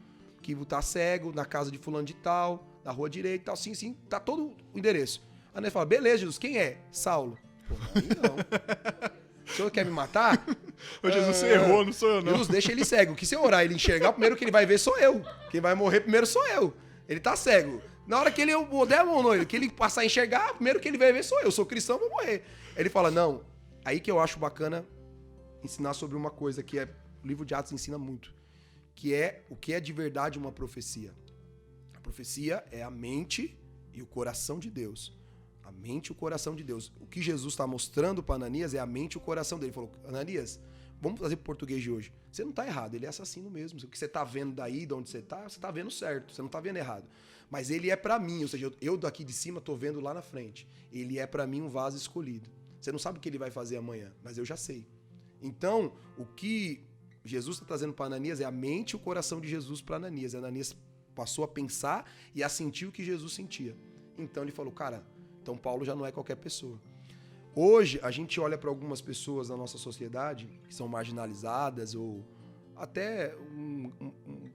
que tá cego, na casa de fulano de tal, na rua direita e tal, sim, tá todo o endereço. Ananias fala, beleza, Jesus, quem é? Saulo. Pô, aí não. O senhor quer me matar? Ô, Jesus, você errou, não sou eu, não. Jesus, deixa ele cego. Que se eu orar e ele enxergar, o primeiro que ele vai ver sou eu. Quem vai morrer primeiro sou eu. Ele tá cego. Na hora que ele der a mão nele, que ele passar a enxergar, o primeiro que ele vai ver sou eu. Sou cristão, vou morrer. Ele fala, não. Aí que eu acho bacana ensinar sobre uma coisa que o livro de Atos ensina muito. Que é o que é de verdade uma profecia. A profecia é a mente e o coração de Deus. A mente e o coração de Deus. O que Jesus está mostrando para Ananias é a mente e o coração dele. Ele falou, Ananias, vamos trazer para o português de hoje. Você não está errado, ele é assassino mesmo. O que você está vendo daí, de onde você está vendo certo, você não está vendo errado. Mas ele é para mim, ou seja, eu daqui de cima estou vendo lá na frente. Ele é para mim um vaso escolhido. Você não sabe o que ele vai fazer amanhã, mas eu já sei. Então, o que Jesus está trazendo para Ananias é a mente e o coração de Jesus para Ananias. Ananias passou a pensar e a sentir o que Jesus sentia. Então ele falou, cara, então Paulo já não é qualquer pessoa. Hoje, a gente olha para algumas pessoas na nossa sociedade que são marginalizadas ou até um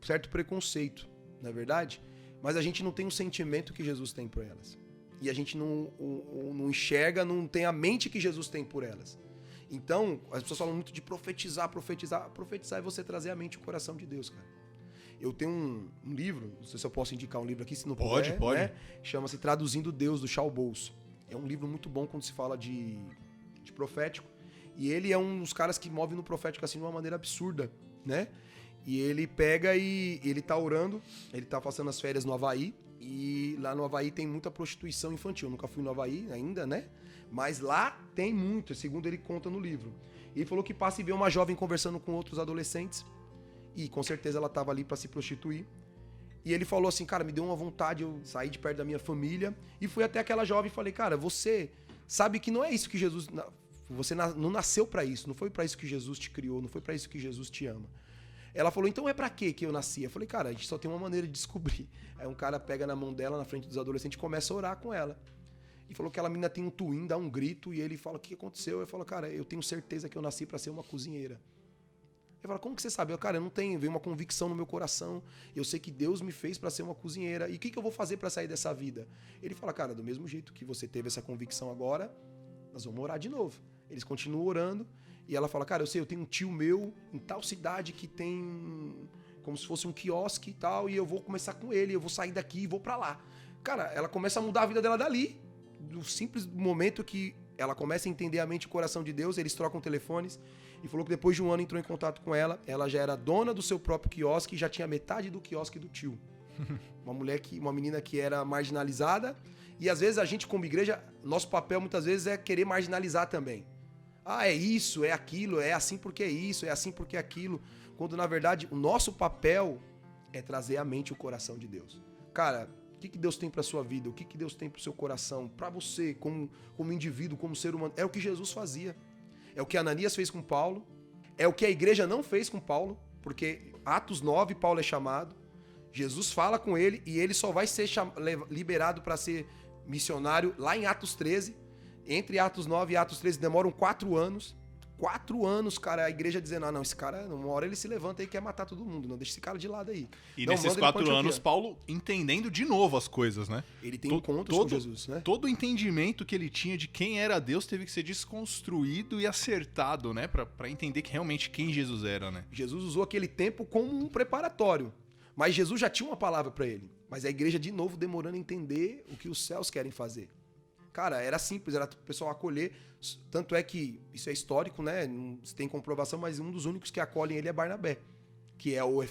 certo preconceito, não é verdade? Mas a gente não tem o sentimento que Jesus tem por elas. E a gente não enxerga, não tem a mente que Jesus tem por elas. Então, as pessoas falam muito de profetizar. Profetizar é você trazer a mente e o coração de Deus, cara. Eu tenho um livro, não sei se eu posso indicar um livro aqui, se não puder, pode. Né? Chama-se Traduzindo Deus, do Shaul Bolz. É um livro muito bom quando se fala de profético. E ele é um dos caras que move no profético assim de uma maneira absurda, né? E ele pega e ele tá orando, ele tá passando as férias no Havaí, e lá no Havaí tem muita prostituição infantil. Eu nunca fui no Havaí ainda, né? Mas lá tem muito, segundo ele conta no livro. E ele falou que passa e vê uma jovem conversando com outros adolescentes, e com certeza ela estava ali para se prostituir. E ele falou assim, cara, me deu uma vontade, eu saí de perto da minha família e fui até aquela jovem e falei, cara, você sabe que não é isso que Jesus... Você não nasceu para isso, não foi para isso que Jesus te criou, não foi para isso que Jesus te ama. Ela falou, então é para quê que eu nasci? Eu falei, cara, a gente só tem uma maneira de descobrir. Aí um cara pega na mão dela, na frente dos adolescentes, e começa a orar com ela. E falou que aquela menina tem um twin, dá um grito, e ele fala, o que aconteceu? Eu falo, cara, eu tenho certeza que eu nasci para ser uma cozinheira. Ele fala, como que você sabe? Eu, cara, eu não tenho, veio uma convicção no meu coração. Eu sei que Deus me fez para ser uma cozinheira. E o que eu vou fazer para sair dessa vida? Ele fala, cara, do mesmo jeito que você teve essa convicção agora, nós vamos orar de novo. Eles continuam orando. E ela fala, cara, eu sei, eu tenho um tio meu em tal cidade que tem como se fosse um quiosque e tal, e eu vou começar com ele, eu vou sair daqui e vou para lá. Cara, ela começa a mudar a vida dela dali. Do simples momento que ela começa a entender a mente e o coração de Deus, eles trocam telefones. E falou que depois de um ano entrou em contato com ela. Ela já era dona do seu próprio quiosque e já tinha metade do quiosque do tio. Uma menina que era marginalizada. E às vezes a gente, como igreja, nosso papel muitas vezes é querer marginalizar também. Ah, é isso, é aquilo, é assim porque é isso, é assim porque é aquilo. Quando na verdade o nosso papel é trazer a mente e o coração de Deus. Cara, o que Deus tem para sua vida? O que Deus tem para o seu coração? Para você, como indivíduo, como ser humano? É o que Jesus fazia. É o que Ananias fez com Paulo. É o que a igreja não fez com Paulo. Porque Atos 9, Paulo é chamado. Jesus fala com ele e ele só vai ser liberado para ser missionário lá em Atos 13. Entre Atos 9 e Atos 13 demoram 4 anos. 4 anos, cara, a igreja dizendo, não, esse cara, uma hora ele se levanta e quer matar todo mundo, não deixa esse cara de lado aí. E não, nesses 4 anos, Paulo entendendo de novo as coisas, né? Ele tem encontros com Jesus, né? Todo o entendimento que ele tinha de quem era Deus teve que ser desconstruído e acertado, né? Pra entender que realmente quem Jesus era, né? Jesus usou aquele tempo como um preparatório. Mas Jesus já tinha uma palavra para ele. Mas a igreja, de novo, demorando a entender o que os céus querem fazer. Cara, era simples, era o pessoal acolher. Tanto é que, isso é histórico, né? Não tem comprovação, mas um dos únicos que acolhem ele é Barnabé. Que é o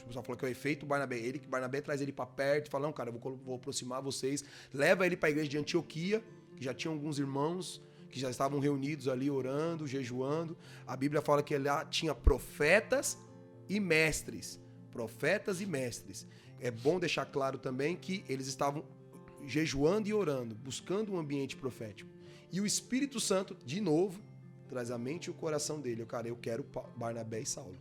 pessoal falou que é o efeito Barnabé. Barnabé traz ele pra perto e fala, não, cara, eu vou aproximar vocês. Leva ele pra igreja de Antioquia, que já tinha alguns irmãos que já estavam reunidos ali orando, jejuando. A Bíblia fala que lá tinha profetas e mestres. Profetas e mestres. É bom deixar claro também que eles estavam jejuando e orando, buscando um ambiente profético. E o Espírito Santo, de novo, traz a mente e o coração dele. Cara, eu quero Barnabé e Saulo.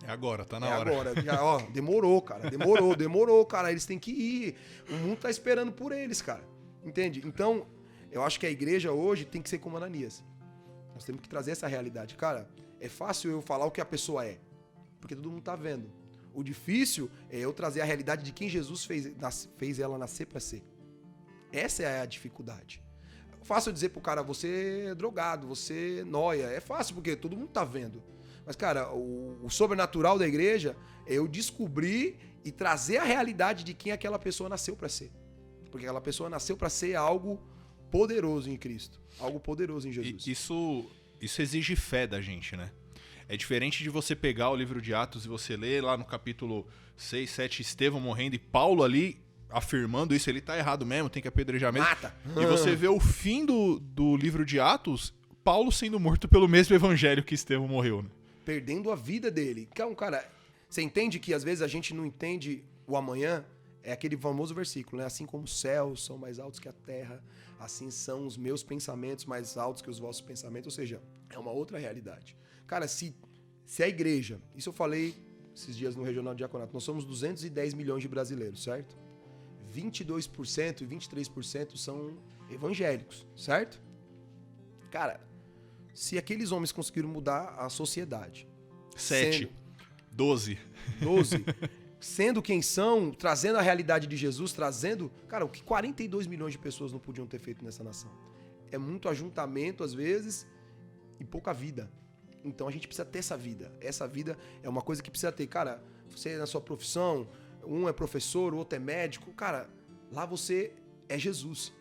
É agora, tá na hora. É agora. Já, ó, demorou, cara. Demorou, cara. Eles têm que ir. O mundo tá esperando por eles, cara. Entende? Então, eu acho que a igreja hoje tem que ser como Ananias. Nós temos que trazer essa realidade. Cara, é fácil eu falar o que a pessoa é, porque todo mundo tá vendo. O difícil é eu trazer a realidade de quem Jesus fez ela nascer para ser. Essa é a dificuldade. É fácil dizer pro cara, você é drogado, você é nóia. É fácil porque todo mundo tá vendo. Mas, cara, o sobrenatural da igreja é eu descobrir e trazer a realidade de quem aquela pessoa nasceu para ser. Porque aquela pessoa nasceu para ser algo poderoso em Cristo. Algo poderoso em Jesus. Isso exige fé da gente, né? É diferente de você pegar o livro de Atos e você ler lá no capítulo 6, 7, Estevão morrendo e Paulo ali afirmando isso, ele tá errado mesmo, tem que apedrejar mesmo. Mata! E você vê o fim do livro de Atos, Paulo sendo morto pelo mesmo evangelho que Estevão morreu, né? Perdendo a vida dele. Então, cara, você entende que às vezes a gente não entende o amanhã? É aquele famoso versículo, né? Assim como os céus são mais altos que a terra, assim são os meus pensamentos mais altos que os vossos pensamentos. Ou seja, é uma outra realidade. Cara, se a igreja... Isso eu falei esses dias no Regional Diaconato. Nós somos 210 milhões de brasileiros, certo? 22% e 23% são evangélicos, certo? Cara, se aqueles homens conseguiram mudar a sociedade... 7, 12. Sendo quem são, trazendo a realidade de Jesus, trazendo... Cara, o que 42 milhões de pessoas não podiam ter feito nessa nação? É muito ajuntamento, às vezes, e pouca vida. Então a gente precisa ter essa vida. Essa vida é uma coisa que precisa ter. Cara, você na sua profissão, um é professor, o outro é médico. Cara, lá você é Jesus.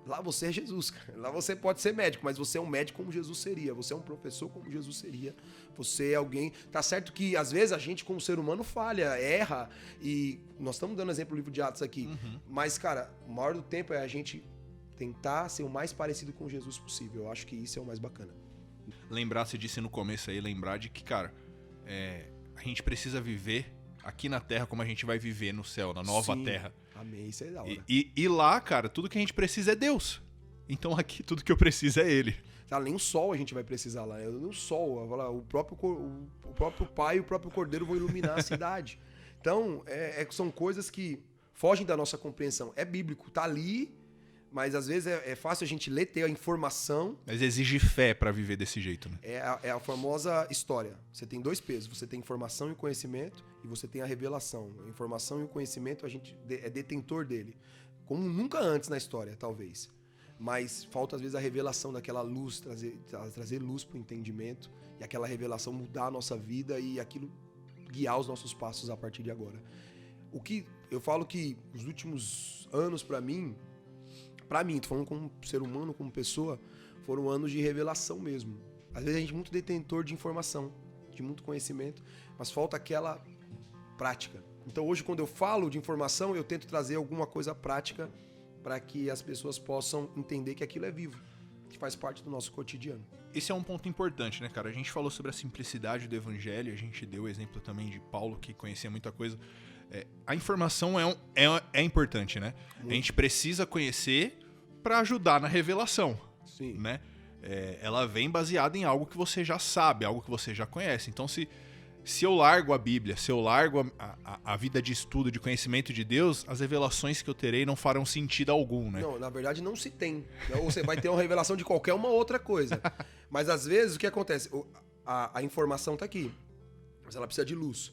Lá você é Jesus, cara. Lá você pode ser médico, mas você é um médico como Jesus seria. Você é um professor como Jesus seria. Você é alguém... Tá certo que, às vezes, a gente, como ser humano, falha, erra. E nós estamos dando exemplo do livro de Atos aqui. Uhum. Mas, cara, o maior do tempo é a gente tentar ser o mais parecido com Jesus possível. Eu acho que isso é o mais bacana. Lembrar, você disse no começo aí, lembrar de que, cara, a gente precisa viver aqui na Terra como a gente vai viver no céu, na nova Sim. Terra. Amém, isso é da hora. E lá, cara, tudo que a gente precisa é Deus. Então aqui tudo que eu preciso é Ele. Nem o sol a gente vai precisar lá. Nem o sol. O próprio Pai e o próprio Cordeiro vão iluminar a cidade. Então, são coisas que fogem da nossa compreensão. É bíblico, tá ali, Mas às vezes é fácil a gente ler, ter a informação. Mas exige fé pra viver desse jeito, né? É a famosa história. Você tem dois pesos. Você tem informação e o conhecimento e você tem a revelação. A informação e o conhecimento, a gente é detentor dele. Como nunca antes na história, talvez. Mas falta, às vezes, a revelação daquela luz, trazer luz para o entendimento e aquela revelação mudar a nossa vida e aquilo guiar os nossos passos a partir de agora. O que eu falo que os últimos anos, para mim, tô falando como ser humano, como pessoa, foram anos de revelação mesmo. Às vezes a gente é muito detentor de informação, de muito conhecimento, mas falta aquela prática. Então hoje, quando eu falo de informação, eu tento trazer alguma coisa prática para que as pessoas possam entender que aquilo é vivo, que faz parte do nosso cotidiano. Esse é um ponto importante, né, cara? A gente falou sobre a simplicidade do evangelho, a gente deu o exemplo também de Paulo, que conhecia muita coisa. A informação é importante, né? Muito. A gente precisa conhecer para ajudar na revelação. Sim. Né? Ela vem baseada em algo que você já sabe, algo que você já conhece. Então, se eu largo a Bíblia, se eu largo a vida de estudo, de conhecimento de Deus, as revelações que eu terei não farão sentido algum, né? Não, na verdade não se tem. Ou você vai ter uma revelação de qualquer uma outra coisa. Mas às vezes o que acontece? A informação tá aqui, mas ela precisa de luz.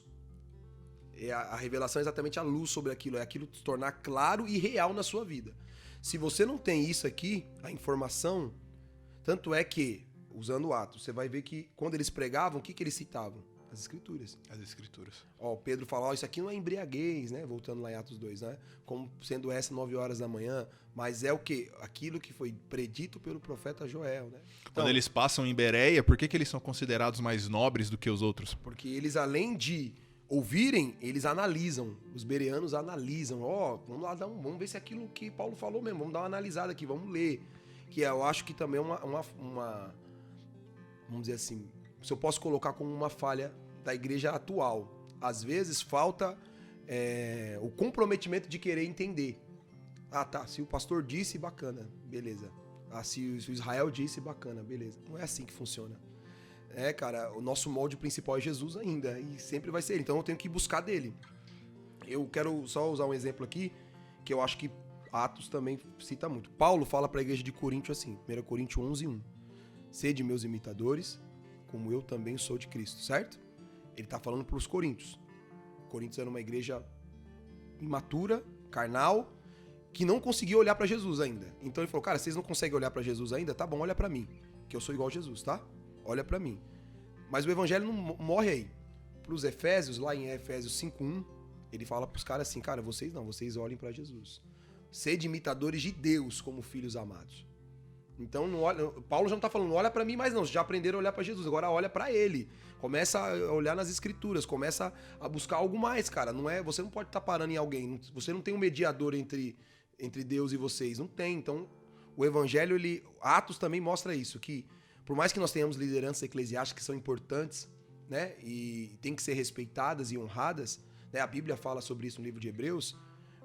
E a revelação é exatamente a luz sobre aquilo, é aquilo se tornar claro e real na sua vida. Se você não tem isso aqui, a informação, tanto é que, usando Atos, você vai ver que quando eles pregavam, o que eles citavam? As Escrituras. As Escrituras. Ó, Pedro fala, isso aqui não é embriaguez, né? Voltando lá em Atos 2, né? Como sendo essa 9 horas da manhã, mas é o quê? Aquilo que foi predito pelo profeta Joel, né? Então, quando eles passam em Bereia, por que eles são considerados mais nobres do que os outros? Porque eles, além de ouvirem, eles analisam. Os bereanos analisam. Vamos lá, vamos ver se é aquilo que Paulo falou mesmo. Vamos dar uma analisada aqui, vamos ler. Que eu acho que também é uma vamos dizer assim, se eu posso colocar como uma falha da igreja atual. Às vezes falta o comprometimento de querer entender. Ah, tá, se o pastor disse, bacana, beleza. Ah, se o Israel disse, bacana, beleza. Não é assim que funciona. Cara, o nosso molde principal é Jesus ainda, e sempre vai ser ele. Então eu tenho que buscar dele. Eu quero só usar um exemplo aqui, que eu acho que Atos também cita muito. Paulo fala para a igreja de Coríntio assim, 1 Coríntios 11:1. Sede meus imitadores, como eu também sou de Cristo, certo? Ele está falando para os coríntios. Coríntios era uma igreja imatura, carnal, que não conseguia olhar para Jesus ainda. Então ele falou, cara, vocês não conseguem olhar para Jesus ainda? Tá bom, olha para mim, que eu sou igual a Jesus, tá? Olha para mim. Mas o evangelho não morre aí. Para os Efésios, lá em Efésios 5:1, ele fala para os caras assim, cara, vocês olhem para Jesus. Sede imitadores de Deus como filhos amados. Então, não olha, Paulo já não está falando, olha para mim mais não, vocês já aprenderam a olhar para Jesus, agora olha para ele. Começa a olhar nas escrituras, começa a buscar algo mais, cara. Você não pode estar parando em alguém, você não tem um mediador entre Deus e vocês, não tem. Então, o evangelho, Atos também mostra isso, que por mais que nós tenhamos lideranças eclesiásticas que são importantes, né, e tem que ser respeitadas e honradas, né, a Bíblia fala sobre isso no livro de Hebreus,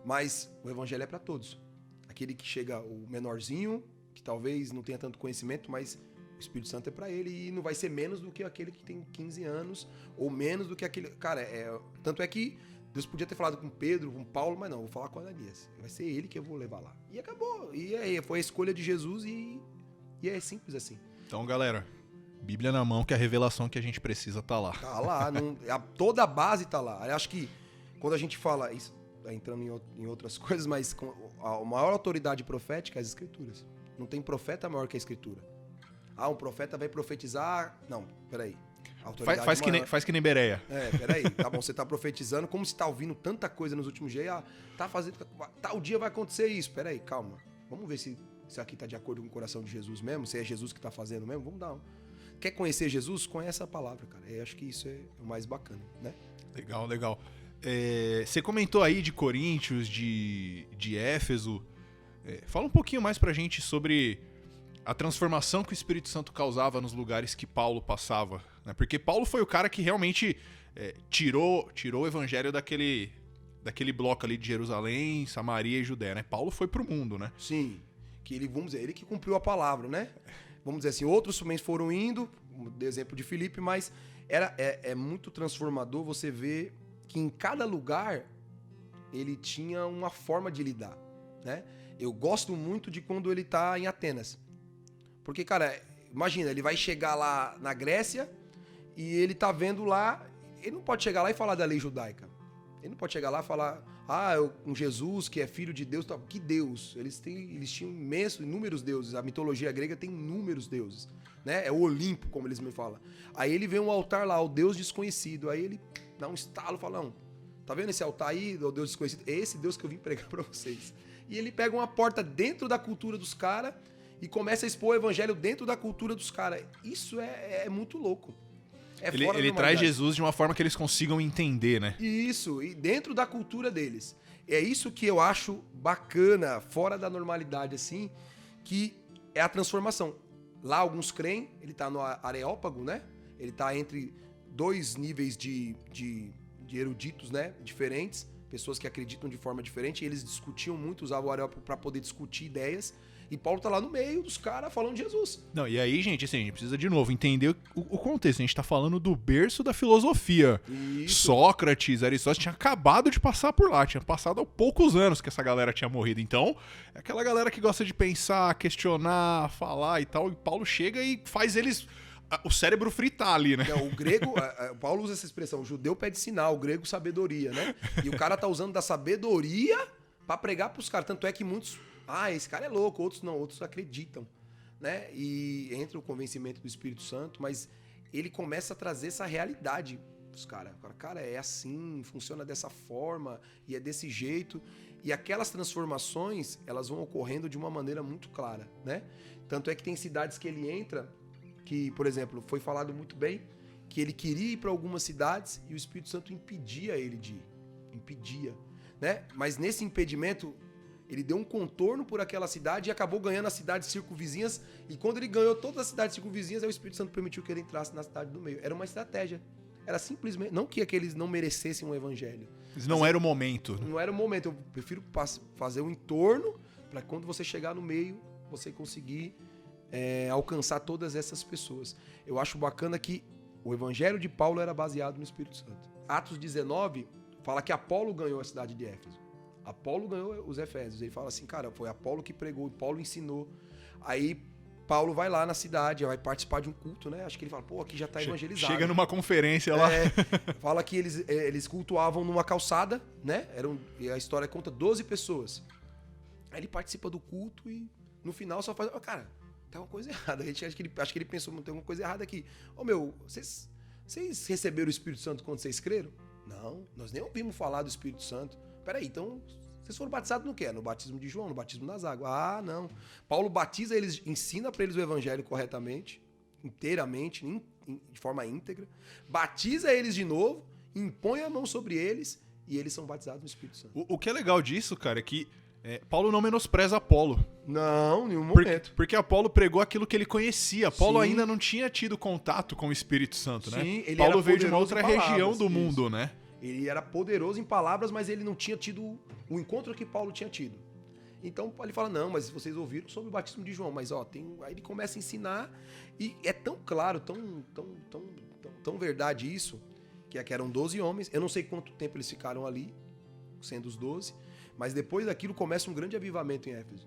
mas o evangelho é para todos. Aquele que chega, o menorzinho, que talvez não tenha tanto conhecimento, mas o Espírito Santo é para ele e não vai ser menos do que aquele que tem 15 anos, ou menos do que aquele... Cara, tanto é que Deus podia ter falado com Pedro, com Paulo, mas não, vou falar com Ananias. Vai ser ele que eu vou levar lá. E acabou. E aí foi a escolha de Jesus e é simples assim. Então, galera, Bíblia na mão, que a revelação que a gente precisa tá lá. Tá lá, toda a base tá lá. Eu acho que quando a gente fala, isso tá entrando em outras coisas, mas a maior autoridade profética é as Escrituras. Não tem profeta maior que a Escritura. Ah, um profeta vai profetizar... Não, peraí. Faz que nem Bereia. Peraí. Tá bom, você tá profetizando, como você tá ouvindo tanta coisa nos últimos dias, tal dia vai acontecer isso. Peraí, calma. Vamos ver se isso aqui tá de acordo com o coração de Jesus mesmo, se é Jesus que tá fazendo mesmo. Vamos dar Quer conhecer Jesus? Conhece a palavra, cara. Eu acho que isso é o mais bacana, né? Legal. Você comentou aí de Coríntios, de Éfeso. Fala um pouquinho mais pra gente sobre a transformação que o Espírito Santo causava nos lugares que Paulo passava, né? Porque Paulo foi o cara que realmente tirou o evangelho daquele bloco ali de Jerusalém, Samaria e Judéia, né? Paulo foi pro mundo, né? Sim, que ele que cumpriu a palavra, né? Vamos dizer assim, outros também foram indo, de exemplo de Filipe, mas é muito transformador você ver que em cada lugar ele tinha uma forma de lidar. né? Eu gosto muito de quando ele tá em Atenas. Porque, cara, imagina, ele vai chegar lá na Grécia e ele tá vendo lá... Ele não pode chegar lá e falar da lei judaica. Ele não pode chegar lá e falar, um Jesus que é filho de Deus. Que Deus? Eles tinham inúmeros deuses. A mitologia grega tem inúmeros deuses. Né? É o Olimpo, como eles me falam. Aí ele vê um altar lá, o Deus desconhecido. Aí ele dá um estalo e fala, não, tá vendo esse altar aí, o Deus desconhecido? É esse Deus que eu vim pregar pra vocês. E ele pega uma porta dentro da cultura dos caras e começa a expor o evangelho dentro da cultura dos caras. Isso é muito louco. Ele traz Jesus de uma forma que eles consigam entender, né? Isso, e dentro da cultura deles. É isso que eu acho bacana, fora da normalidade, assim, que é a transformação. Lá alguns creem, ele tá no Areópago, né? Ele tá entre dois níveis de eruditos, né? Diferentes, pessoas que acreditam de forma diferente, e eles discutiam muito, usavam o Areópago para poder discutir ideias. E Paulo tá lá no meio dos caras falando de Jesus. Não, e aí, gente, assim, a gente precisa de novo entender o contexto. A gente tá falando do berço da filosofia. Isso. Sócrates, Aristóteles, tinha acabado de passar por lá. Tinha passado há poucos anos que essa galera tinha morrido. Então, é aquela galera que gosta de pensar, questionar, falar e tal. E Paulo chega e faz eles... o cérebro fritar ali, né? Não, o grego, o Paulo usa essa expressão, o judeu pede sinal, o grego sabedoria, né? E o cara tá usando da sabedoria pra pregar pros caras. Tanto é que muitos... esse cara é louco, outros não, outros acreditam, né? E entra o convencimento do Espírito Santo, mas ele começa a trazer essa realidade pros caras. Cara, é assim, funciona dessa forma, e é desse jeito. E aquelas transformações, elas vão ocorrendo de uma maneira muito clara, né? Tanto é que tem cidades que ele entra, que, por exemplo, foi falado muito bem, que ele queria ir para algumas cidades e o Espírito Santo impedia ele de ir. Impedia, né? Mas nesse impedimento... Ele deu um contorno por aquela cidade e acabou ganhando as cidades circunvizinhas. E quando ele ganhou todas as cidades circunvizinhas, aí o Espírito Santo permitiu que ele entrasse na cidade do meio. Era uma estratégia. Era simplesmente... Não que aqueles não merecessem um evangelho. Mas não era o momento. Não era o momento. Eu prefiro fazer o entorno para quando você chegar no meio, você conseguir alcançar todas essas pessoas. Eu acho bacana que o evangelho de Paulo era baseado no Espírito Santo. Atos 19 fala que Apolo ganhou a cidade de Éfeso. Apolo ganhou os Efésios. Ele fala assim, cara, foi Apolo que pregou, Paulo ensinou. Aí Paulo vai lá na cidade, vai participar de um culto, né? Acho que ele fala, aqui já tá evangelizado. Chega numa conferência lá. Fala que eles cultuavam numa calçada, né? E a história conta 12 pessoas. Aí ele participa do culto e no final só faz... cara, tem uma coisa errada. Acho que ele pensou, tem alguma coisa errada aqui. Vocês receberam o Espírito Santo quando vocês creram? Não, nós nem ouvimos falar do Espírito Santo. Peraí, então, vocês foram batizados no quê? No batismo de João, no batismo das águas. Não. Paulo batiza eles, ensina para eles o evangelho corretamente, inteiramente, de forma íntegra. Batiza eles de novo, impõe a mão sobre eles e eles são batizados no Espírito Santo. O que é legal disso, cara, é que Paulo não menospreza Apolo. Não, em nenhum momento. Porque Apolo pregou aquilo que ele conhecia. Paulo ainda não tinha tido contato com o Espírito Santo, né? Sim, ele Paulo era veio de uma outra poderoso em região palavras, do isso. mundo, né? Ele era poderoso em palavras, mas ele não tinha tido o encontro que Paulo tinha tido. Então ele fala, não, mas vocês ouviram sobre o batismo de João, mas aí ele começa a ensinar e é tão claro, tão verdade isso, que eram 12 homens, eu não sei quanto tempo eles ficaram ali, sendo os 12, mas depois daquilo começa um grande avivamento em Éfeso,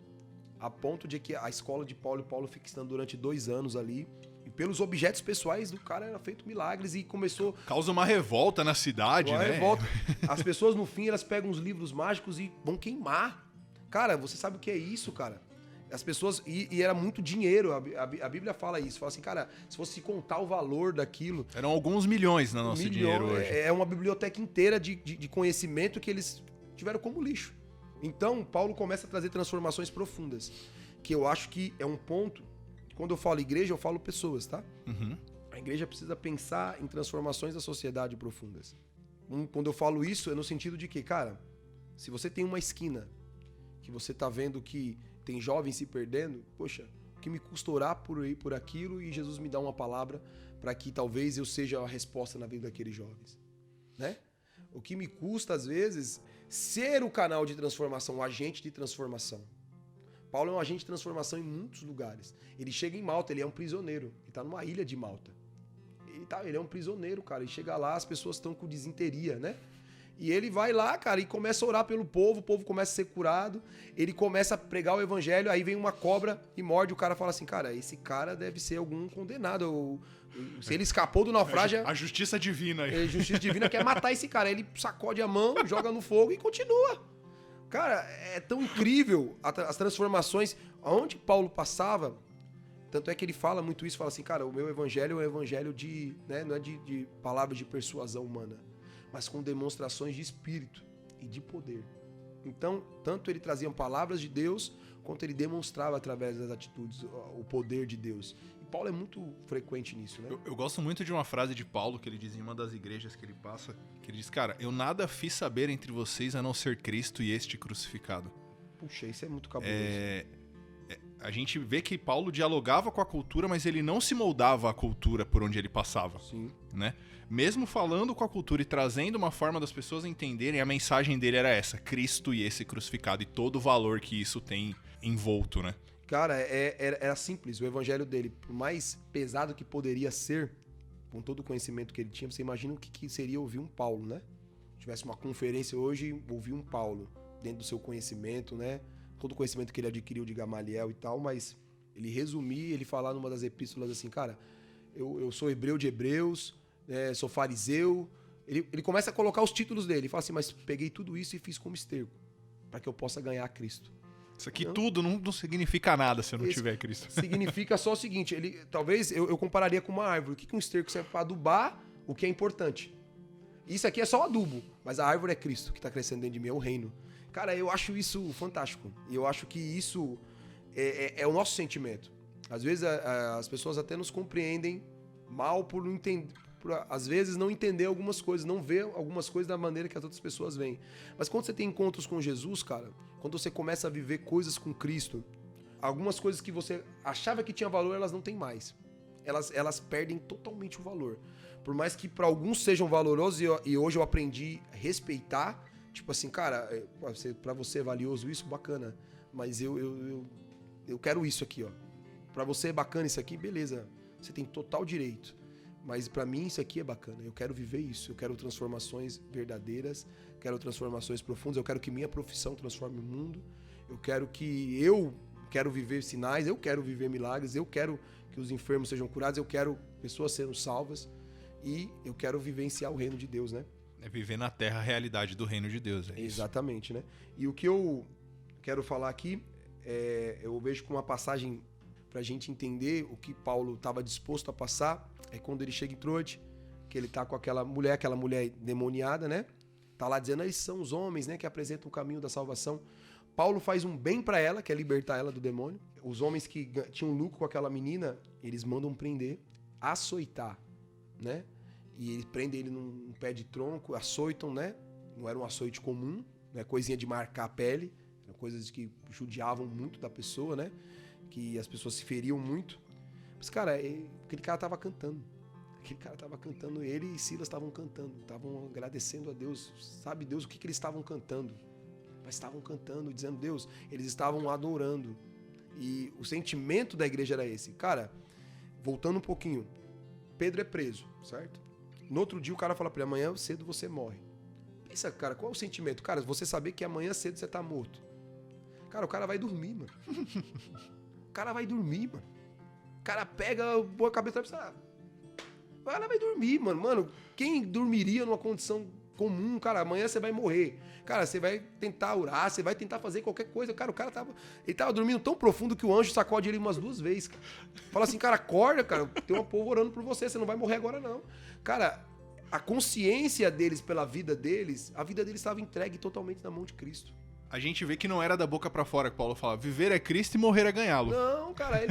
a ponto de que a escola de Paulo fica estando durante 2 anos ali, e pelos objetos pessoais do cara era feito milagres e começou... Causa uma revolta na cidade, né? Revolta. As pessoas, no fim, elas pegam os livros mágicos e vão queimar. Cara, você sabe o que é isso, cara? As pessoas... E era muito dinheiro. A Bíblia fala isso. Fala assim, cara, se fosse contar o valor daquilo... Eram alguns milhões no nosso dinheiro hoje. É uma biblioteca inteira de conhecimento que eles tiveram como lixo. Então, Paulo começa a trazer transformações profundas. Que eu acho que é um ponto... Quando eu falo igreja, eu falo pessoas, tá? Uhum. A igreja precisa pensar em transformações da sociedade profundas. Quando eu falo isso, é no sentido de que, cara, se você tem uma esquina que você tá vendo que tem jovens se perdendo, poxa, o que me custa orar por aquilo e Jesus me dá uma palavra para que talvez eu seja a resposta na vida daqueles jovens, né? O que me custa, às vezes, ser o canal de transformação, o agente de transformação. Paulo é um agente de transformação em muitos lugares. Ele chega em Malta, ele é um prisioneiro. Ele tá numa ilha de Malta. Ele é um prisioneiro, cara. Ele chega lá, as pessoas estão com disenteria, né? E ele vai lá, cara, e começa a orar pelo povo, o povo começa a ser curado, ele começa a pregar o evangelho, aí vem uma cobra e morde, o cara fala assim, cara, esse cara deve ser algum condenado, se ele escapou do naufrágio... A justiça divina aí. A justiça divina quer matar esse cara, ele sacode a mão, joga no fogo e continua. Cara, é tão incrível as transformações, aonde Paulo passava, tanto é que ele fala muito isso, fala assim, cara, o meu evangelho é um evangelho de, né, não é de palavras de persuasão humana, mas com demonstrações de espírito e de poder. Então, tanto ele trazia palavras de Deus, quanto ele demonstrava através das atitudes o poder de Deus. E Paulo é muito frequente nisso, né? Eu gosto muito de uma frase de Paulo que ele diz em uma das igrejas que ele passa, que ele diz, cara, eu nada fiz saber entre vocês a não ser Cristo e este crucificado. Puxa, isso é muito cabuloso. A gente vê que Paulo dialogava com a cultura, mas ele não se moldava à cultura por onde ele passava. Sim. Né? Mesmo falando com a cultura e trazendo uma forma das pessoas entenderem, a mensagem dele era essa, Cristo e esse crucificado, e todo o valor que isso tem envolto, né? Cara, era simples, o evangelho dele, por mais pesado que poderia ser, com todo o conhecimento que ele tinha, você imagina o que seria ouvir um Paulo, né? Se tivesse uma conferência hoje, ouvir um Paulo, dentro do seu conhecimento, né? Todo o conhecimento que ele adquiriu de Gamaliel e tal, mas ele resumir, ele falar numa das epístolas assim, cara, eu sou hebreu de hebreus, sou fariseu. Ele começa a colocar os títulos dele, ele fala assim, mas peguei tudo isso e fiz como esterco, para que eu possa ganhar Cristo. Isso aqui tudo não significa nada se eu não tiver Cristo. Significa só o seguinte, talvez eu compararia com uma árvore. O que um esterco serve para adubar o que é importante? Isso aqui é só adubo, mas a árvore é Cristo que está crescendo dentro de mim, é o reino. Cara, eu acho isso fantástico. E eu acho que isso é o nosso sentimento. Às vezes as pessoas até nos compreendem mal por não entender, às vezes não entender algumas coisas, não ver algumas coisas da maneira que as outras pessoas veem. Mas quando você tem encontros com Jesus, cara, quando você começa a viver coisas com Cristo, algumas coisas que você achava que tinha valor, elas não têm mais. Elas perdem totalmente o valor. Por mais que para alguns sejam valorosos, e hoje eu aprendi a respeitar. Tipo assim, cara, pra você é valioso isso, bacana. Mas eu quero isso aqui, ó. Pra você é bacana isso aqui, beleza. Você tem total direito. Mas pra mim isso aqui é bacana. Eu quero viver isso. Eu quero transformações verdadeiras. Quero transformações profundas. Eu quero que minha profissão transforme o mundo. Eu quero viver sinais. Eu quero viver milagres. Eu quero que os enfermos sejam curados. Eu quero pessoas sendo salvas. E eu quero vivenciar o reino de Deus, né? É viver na terra a realidade do reino de Deus. Exatamente, né? E o que eu quero falar aqui, eu vejo com uma passagem pra gente entender o que Paulo estava disposto a passar, é quando ele chega em Troade, que ele tá com aquela mulher endemoniada, né? Tá lá dizendo, eles são os homens, né, que apresentam o caminho da salvação. Paulo faz um bem pra ela, que é libertar ela do demônio. Os homens que tinham lucro com aquela menina, eles mandam prender, açoitar, né? E eles prendem ele num pé de tronco, açoitam, né? Não era um açoite comum, né? Coisinha de marcar a pele, eram coisas que judiavam muito da pessoa, né? Que as pessoas se feriam muito. Mas, cara, aquele cara tava cantando. Ele e Silas estavam cantando, estavam agradecendo a Deus. Sabe Deus o que eles estavam cantando? Mas estavam cantando, dizendo, Deus, eles estavam adorando. E o sentimento da igreja era esse. Cara, voltando um pouquinho, Pedro é preso, certo? No outro dia o cara fala pra ele, amanhã cedo você morre. Pensa, cara, qual é o sentimento? Cara, você saber que amanhã cedo você tá morto. Cara, o cara vai dormir, mano. O cara vai dormir, mano. O cara pega, põe a cabeça e pensa, o cara vai dormir, mano. Mano, quem dormiria numa condição comum, cara, amanhã você vai morrer. Cara, você vai tentar orar, você vai tentar fazer qualquer coisa. Cara, ele tava dormindo tão profundo que o anjo sacode ele umas 2 vezes. Cara. Fala assim, cara, acorda, cara, tem um povo orando por você não vai morrer agora não. Cara, a consciência deles pela vida deles, a vida deles estava entregue totalmente na mão de Cristo. A gente vê que não era da boca pra fora que Paulo fala, viver é Cristo e morrer é ganhá-lo. Não, cara,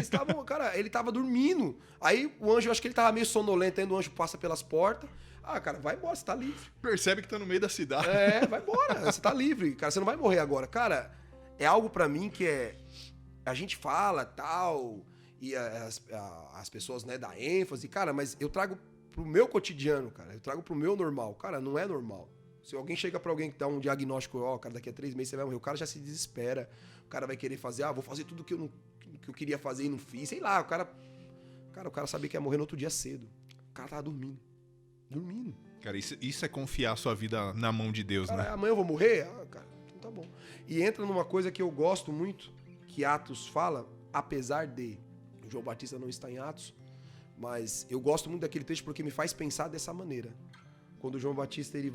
ele tava dormindo. Aí o anjo, eu acho que ele tava meio sonolento, ainda o anjo passa pelas portas. Ah, cara, vai embora, você tá livre. Percebe que tá no meio da cidade. Vai embora, você tá livre. Cara, você não vai morrer agora. Cara, é algo pra mim que a gente fala, tal, e as pessoas, né, dão ênfase, cara, mas eu trago pro meu cotidiano, cara, eu trago pro meu normal. Cara, não é normal. Se alguém chega pra alguém que dá um diagnóstico, cara, daqui a 3 meses você vai morrer, o cara já se desespera. O cara vai querer fazer, vou fazer tudo que eu queria fazer e não fiz. Sei lá, o cara sabia que ia morrer no outro dia cedo. O cara tava dormindo. Cara, isso é confiar a sua vida na mão de Deus, Cara, né? amanhã eu vou morrer? Ah, cara, então tá bom. E entra numa coisa que eu gosto muito, que Atos fala, apesar de o João Batista não estar em Atos, mas eu gosto muito daquele texto porque me faz pensar dessa maneira. Quando o João Batista ele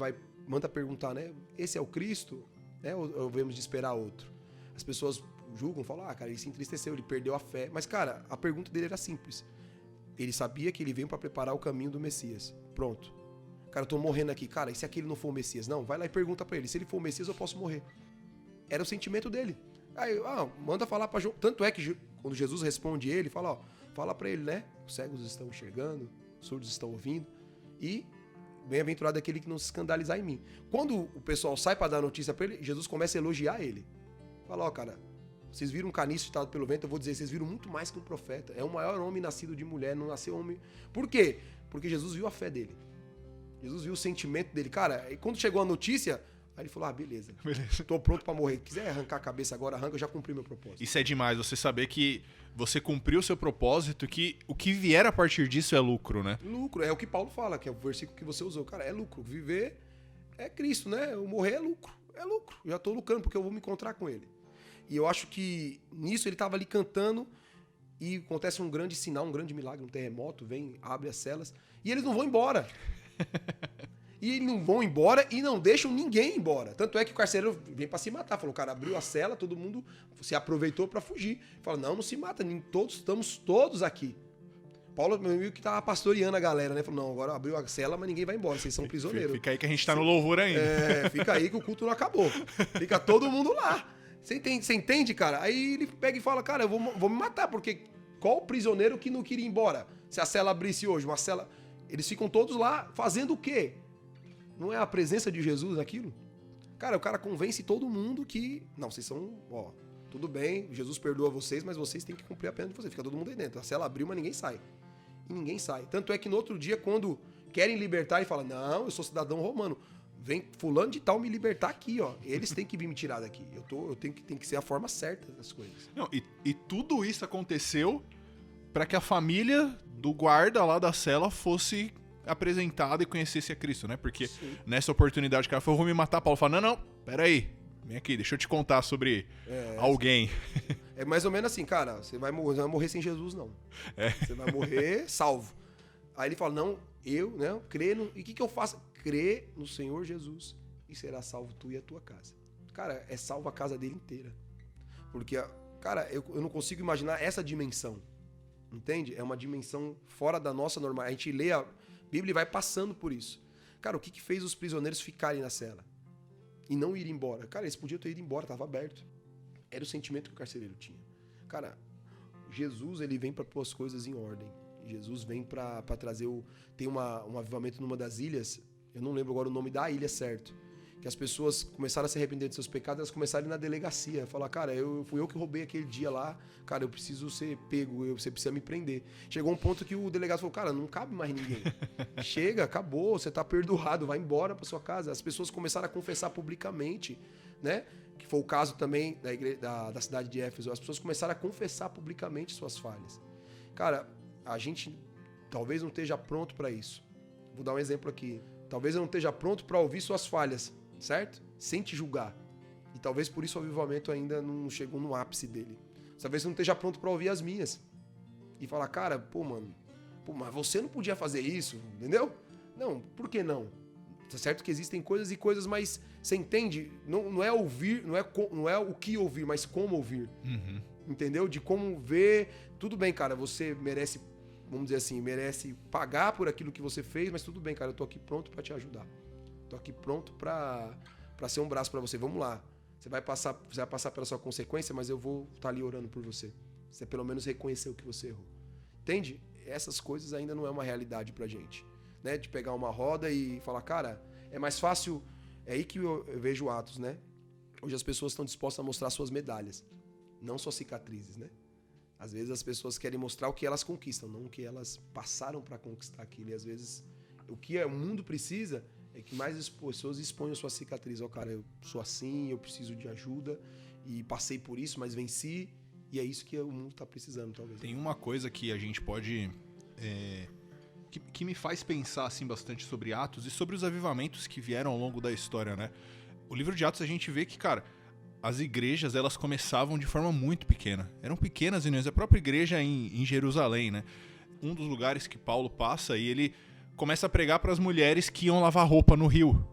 manda perguntar, né? Esse é o Cristo? Né? Ou devemos de esperar outro? As pessoas julgam, falam, cara, ele se entristeceu, ele perdeu a fé. Mas, cara, a pergunta dele era simples. Ele sabia que ele veio para preparar o caminho do Messias. Pronto. Cara, eu tô morrendo aqui. Cara, e se aquele não for o Messias? Não, vai lá e pergunta para ele. Se ele for o Messias, eu posso morrer. Era o sentimento dele. Aí, manda falar para João. Tanto é que quando Jesus responde ele, fala para ele, né? Os cegos estão enxergando, os surdos estão ouvindo. E bem-aventurado aquele que não se escandalizar em mim. Quando o pessoal sai para dar notícia para ele, Jesus começa a elogiar ele. Fala, cara, vocês viram um caniço ditado pelo vento, eu vou dizer, vocês viram muito mais que um profeta. É o maior homem nascido de mulher, não nasceu homem. Por quê? Porque Jesus viu a fé dele. Jesus viu o sentimento dele. Cara, e quando chegou a notícia, aí ele falou, beleza. Tô pronto pra morrer. Quiser arrancar a cabeça agora, arranca, eu já cumpri meu propósito. Isso é demais, você saber que você cumpriu o seu propósito, que o que vier a partir disso é lucro, né? Lucro, é o que Paulo fala, que é o versículo que você usou. Cara, é lucro. Viver é Cristo, né? O morrer é lucro. É lucro. Eu já tô lucrando porque eu vou me encontrar com ele. E eu acho que nisso ele tava ali cantando e acontece um grande sinal, um grande milagre, um terremoto, vem, abre as celas e eles não vão embora. E eles não vão embora e não deixam ninguém embora. Tanto é que o carcereiro vem pra se matar. Falou, cara, abriu a cela, todo mundo se aproveitou pra fugir. Fala, não se mata, estamos todos aqui. Paulo, meu amigo, que tava pastoreando a galera, né? Falou, não, agora abriu a cela, mas ninguém vai embora, vocês são prisioneiros. Fica aí que a gente tá no louvor ainda. Fica aí que o culto não acabou. Fica todo mundo lá. Você entende, cara? Aí ele pega e fala, cara, eu vou me matar, porque qual o prisioneiro que não queria ir embora? Se a cela abrisse hoje, uma cela... Eles ficam todos lá fazendo o quê? Não é a presença de Jesus aquilo? Cara, o cara convence todo mundo que... Não, vocês são... tudo bem, Jesus perdoa vocês, mas vocês têm que cumprir a pena de vocês. Fica todo mundo aí dentro. A cela abriu, mas ninguém sai. E ninguém sai. Tanto é que no outro dia, quando querem libertar, ele fala, não, eu sou cidadão romano. Vem fulano de tal me libertar aqui, ó. Eles têm que vir me tirar daqui. Tem que ser a forma certa das coisas. Não, e tudo isso aconteceu para que a família do guarda lá da cela fosse apresentada e conhecesse a Cristo, né? Porque nessa oportunidade o cara falou, vou me matar. Paulo fala, não, peraí, vem aqui, deixa eu te contar sobre alguém. É mais ou menos assim, cara, você vai morrer sem Jesus, não. Você vai morrer salvo. Aí ele fala, não, eu creio no... E o que eu faço? Crê no Senhor Jesus e será salvo tu e a tua casa. Cara, é salvo a casa dele inteira. Porque, cara, eu não consigo imaginar essa dimensão. Entende? É uma dimensão fora da nossa normal. A gente lê a Bíblia e vai passando por isso. Cara, o que fez os prisioneiros ficarem na cela? E não ir embora? Cara, eles podiam ter ido embora, estava aberto. Era o sentimento que o carcereiro tinha. Cara, Jesus, ele vem para pôr as coisas em ordem. Jesus vem para trazer Tem um avivamento numa das ilhas, eu não lembro agora o nome da ilha certo, que as pessoas começaram a se arrepender de seus pecados, elas começaram a ir na delegacia, falar, cara, fui eu que roubei aquele dia lá, cara, eu preciso ser pego, você precisa me prender. Chegou um ponto que o delegado falou, cara, não cabe mais ninguém. Chega, acabou, você tá perdoado, vai embora pra sua casa. As pessoas começaram a confessar publicamente, né? Que foi o caso também da cidade de Éfeso. As pessoas começaram a confessar publicamente suas falhas. Cara, a gente talvez não esteja pronto para isso. Vou dar um exemplo aqui. Talvez eu não esteja pronto para ouvir suas falhas, certo? Sem te julgar. E talvez por isso o avivamento ainda não chegou no ápice dele. Talvez eu não esteja pronto para ouvir as minhas. E falar, cara, mas você não podia fazer isso, entendeu? Não, por que não? Tá certo que existem coisas e coisas, mas você entende? Não é ouvir, não é o que ouvir, mas como ouvir. Uhum. Entendeu? De como ver. Tudo bem, cara, você merece, vamos dizer assim, merece pagar por aquilo que você fez, mas tudo bem, cara, eu tô aqui pronto pra te ajudar. Tô aqui pronto pra ser um braço pra você. Vamos lá. Você vai passar pela sua consequência, mas eu vou estar ali orando por você. Você pelo menos reconhecer o que você errou. Entende? Essas coisas ainda não é uma realidade pra gente. Né? De pegar uma roda e falar, cara, é mais fácil. É aí que eu vejo Atos, né? Hoje as pessoas estão dispostas a mostrar suas medalhas, não suas cicatrizes, né? Às vezes as pessoas querem mostrar o que elas conquistam, não o que elas passaram para conquistar aquilo. E às vezes o que o mundo precisa é que mais as pessoas exponham suas cicatrizes. Cara, eu sou assim, eu preciso de ajuda e passei por isso, mas venci. E é isso que o mundo está precisando, talvez. Tem uma coisa que a gente pode que me faz pensar assim bastante sobre Atos e sobre os avivamentos que vieram ao longo da história, né? O livro de Atos a gente vê que, cara, as igrejas, elas começavam de forma muito pequena. Eram pequenas reuniões. A própria igreja em Jerusalém, né? Um dos lugares que Paulo passa e ele começa a pregar para as mulheres que iam lavar roupa no rio.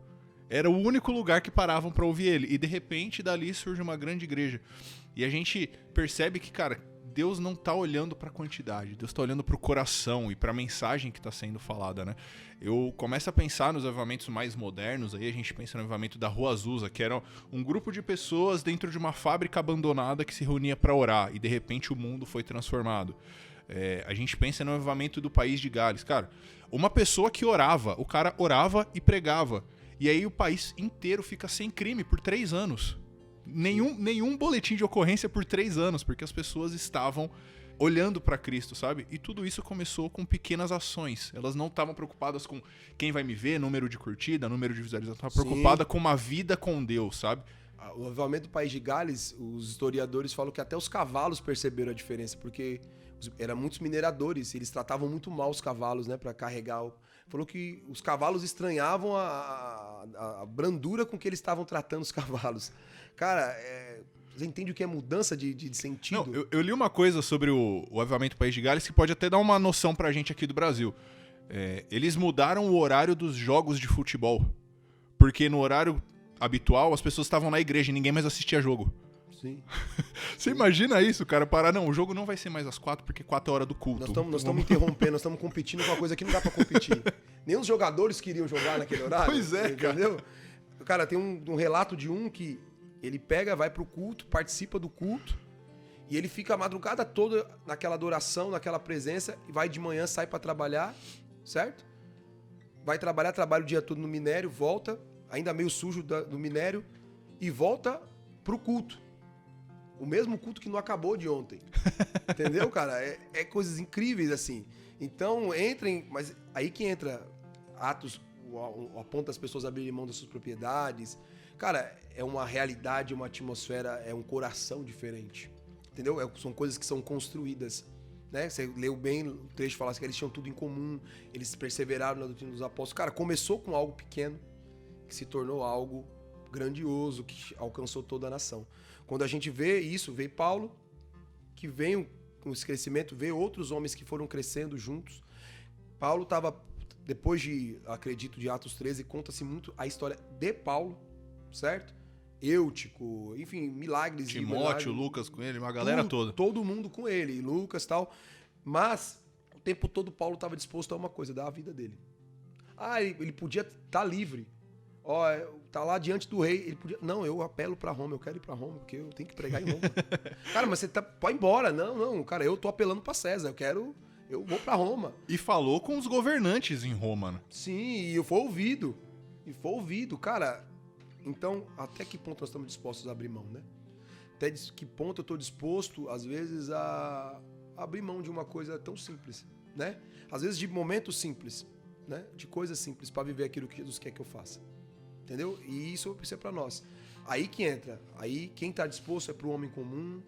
Era o único lugar que paravam para ouvir ele. E de repente, dali surge uma grande igreja. E a gente percebe que, cara, Deus não tá olhando para a quantidade. Deus tá olhando para o coração e para a mensagem que tá sendo falada, né? Eu começo a pensar nos avivamentos mais modernos. Aí a gente pensa no avivamento da Rua Azusa, que era um grupo de pessoas dentro de uma fábrica abandonada que se reunia para orar. E de repente o mundo foi transformado. A gente pensa no avivamento do País de Gales. Cara, uma pessoa que orava, o cara orava e pregava. E aí o país inteiro fica sem crime por 3 anos. Nenhum boletim de ocorrência por 3 anos, porque as pessoas estavam olhando para Cristo, sabe? E tudo isso começou com pequenas ações. Elas não estavam preocupadas com quem vai me ver, número de curtida, número de visualização. Estavam preocupadas com uma vida com Deus, sabe? O avivamento do País de Gales, os historiadores falam que até os cavalos perceberam a diferença, porque eram muitos mineradores, eles tratavam muito mal os cavalos, né, para carregar. Falou que os cavalos estranhavam a brandura com que eles estavam tratando os cavalos. Cara, você entende o que é mudança de sentido? Não, eu li uma coisa sobre o avivamento do País de Gales que pode até dar uma noção pra gente aqui do Brasil. Eles mudaram o horário dos jogos de futebol, porque no horário habitual as pessoas estavam na igreja e ninguém mais assistia jogo. Sim. Você imagina isso, cara? Parar, não, o jogo não vai ser mais às 4 porque 4 é hora do culto. Nós estamos interrompendo, nós estamos competindo com uma coisa que não dá pra competir. Nem os jogadores queriam jogar naquele horário. Pois é, entendeu? Cara, tem um relato de um que ele pega, vai pro culto, participa do culto e ele fica a madrugada toda naquela adoração, naquela presença e vai de manhã, sai pra trabalhar, certo? Vai trabalhar, trabalha o dia todo no minério, volta, ainda meio sujo do minério e volta pro culto. O mesmo culto que não acabou de ontem. Entendeu, cara? É coisas incríveis, assim. Então, mas aí que entra Atos, aponta as pessoas a abrirem mão das suas propriedades. Cara, é uma realidade, uma atmosfera, é um coração diferente. Entendeu? São coisas que são construídas. Né? Você leu bem o trecho, falasse que eles tinham tudo em comum, eles perseveraram na doutrina dos apóstolos. Cara, começou com algo pequeno, que se tornou algo grandioso, que alcançou toda a nação. Quando a gente vê isso, vê Paulo, que vem com esse crescimento, vê outros homens que foram crescendo juntos. Paulo estava, depois acredito, de Atos 13, conta-se muito a história de Paulo, certo? Eutico, enfim, milagres. Timóteo, Lucas com ele, uma galera toda. Todo mundo com ele, Lucas e tal. Mas, o tempo todo Paulo estava disposto a uma coisa, dar a vida dele. Ele podia estar livre. Tá lá diante do rei, ele podia... Não, eu apelo pra Roma, eu quero ir pra Roma, porque eu tenho que pregar em Roma. Cara, mas você pode ir embora. Não, cara, eu tô apelando pra César, eu vou pra Roma. E falou com os governantes em Roma, né? Sim, e eu fui ouvido. Cara, então, até que ponto nós estamos dispostos a abrir mão, né? Até que ponto eu tô disposto, às vezes, a abrir mão de uma coisa tão simples, né? Às vezes de momentos simples, né? De coisas simples pra viver aquilo que Jesus quer que eu faça. Entendeu? E isso é pra nós. Aí que entra. Aí quem tá disposto é pro homem comum,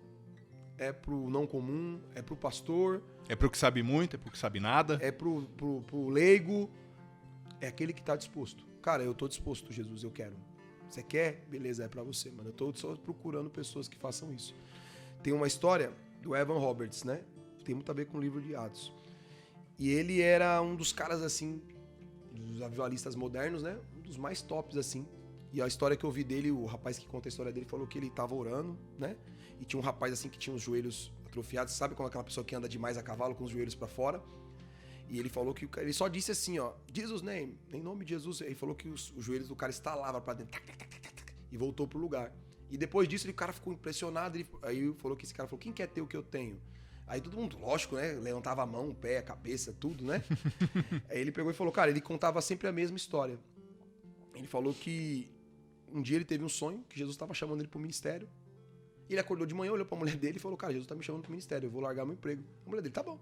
é pro não comum, é pro pastor. É pro que sabe muito, é pro que sabe nada. É pro leigo. É aquele que tá disposto. Cara, eu tô disposto, Jesus, eu quero. Você quer? Beleza, é pra você. Mano, eu tô só procurando pessoas que façam isso. Tem uma história do Evan Roberts, né? Tem muito a ver com o livro de Atos. E ele era um dos caras, assim, dos avivalistas modernos, né? Dos mais tops, assim. E a história que eu vi dele, o rapaz que conta a história dele falou que ele tava orando, né? E tinha um rapaz, assim, que tinha os joelhos atrofiados. Sabe como aquela pessoa que anda demais a cavalo com os joelhos pra fora? E ele falou que ele só disse assim, ó, Jesus name, em nome de Jesus. Ele falou que os joelhos do cara estalavam pra dentro, e voltou pro lugar. E depois disso, o cara ficou impressionado. Aí falou que esse cara falou, quem quer ter o que eu tenho? Aí todo mundo, lógico, né? Levantava a mão, o pé, a cabeça, tudo, né? Aí ele pegou e falou, cara, ele contava sempre a mesma história. Ele falou que um dia ele teve um sonho, que Jesus estava chamando ele pro ministério. E ele acordou de manhã, olhou pra mulher dele e falou, cara, Jesus tá me chamando pro ministério, eu vou largar meu emprego. A mulher dele, tá bom.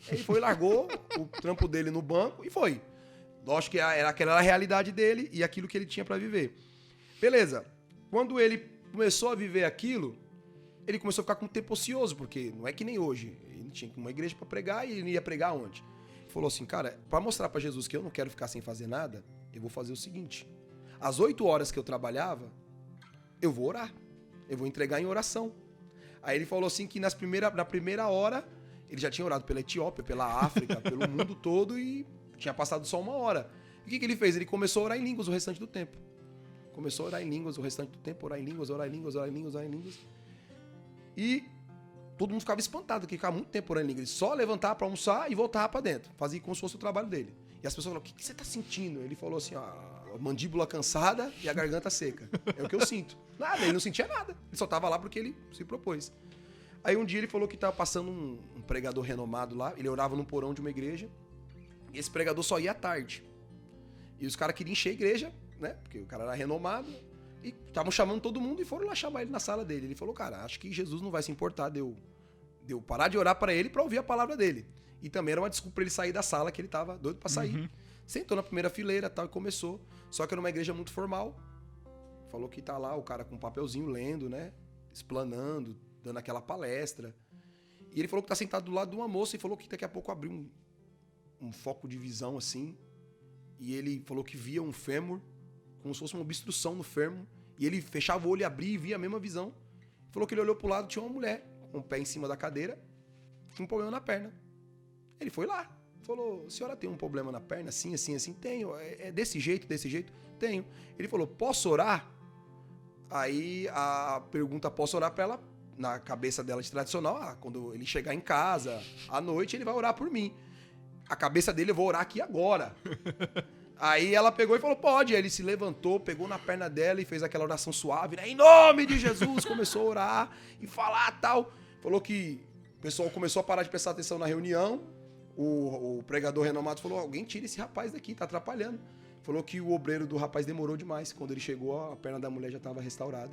Aí ele foi, largou o trampo dele no banco e foi. Lógico que aquela era a realidade dele e aquilo que ele tinha pra viver. Beleza. Quando ele começou a viver aquilo, ele começou a ficar com tempo ocioso, porque não é que nem hoje. Ele tinha uma igreja pra pregar e ele ia pregar onde? falou assim, cara, para mostrar para Jesus que eu não quero ficar sem fazer nada, eu vou fazer o seguinte. Às 8 horas que eu trabalhava, eu vou orar. Eu vou entregar em oração. Aí ele falou assim que na primeira hora, ele já tinha orado pela Etiópia, pela África, pelo mundo todo e tinha passado só 1 hora. E o que ele fez? Ele começou a orar em línguas o restante do tempo. Começou a orar em línguas o restante do tempo, orar em línguas, orar em línguas, orar em línguas, orar em línguas. E todo mundo ficava espantado, porque ficava muito tempo orando em línguas. Ele só levantava para almoçar e voltava para dentro. Fazia como se fosse o trabalho dele. E as pessoas falaram, o que você tá sentindo? Ele falou assim, a mandíbula cansada e a garganta seca. É o que eu sinto. Nada, ele não sentia nada. Ele só tava lá porque ele se propôs. Aí um dia ele falou que tava passando um pregador renomado lá. Ele orava num porão de uma igreja. E esse pregador só ia à tarde. E os caras queriam encher a igreja, né? Porque o cara era renomado. E estavam chamando todo mundo e foram lá chamar ele na sala dele. Ele falou, cara, acho que Jesus não vai se importar de eu parar de orar para ele para ouvir a palavra dele. E também era uma desculpa pra ele sair da sala, que ele tava doido pra sair. Uhum. Sentou na primeira fileira tal, e começou. Só que era uma igreja muito formal. Falou que tá lá o cara com um papelzinho lendo, né? Explanando, dando aquela palestra. E ele falou que tá sentado do lado de uma moça e falou que daqui a pouco abriu um foco de visão assim. E ele falou que via um fêmur, como se fosse uma obstrução no fêmur. E ele fechava o olho e abria e via a mesma visão. Falou que ele olhou pro lado, tinha uma mulher com o pé em cima da cadeira, com um problema na perna. Ele foi lá, falou, a senhora tem um problema na perna, assim, assim, assim? Tenho, é desse jeito? Tenho. Ele falou, posso orar? Aí a pergunta, posso orar pra ela, na cabeça dela de tradicional, quando ele chegar em casa, à noite, ele vai orar por mim. A cabeça dele, eu vou orar aqui agora. Aí ela pegou e falou, pode. Aí ele se levantou, pegou na perna dela e fez aquela oração suave, né? Em nome de Jesus, começou a orar e falar tal. Falou que o pessoal começou a parar de prestar atenção na reunião. O pregador renomado falou, alguém tira esse rapaz daqui, tá atrapalhando. Falou que o obreiro do rapaz demorou demais. Quando ele chegou, a perna da mulher já estava restaurada.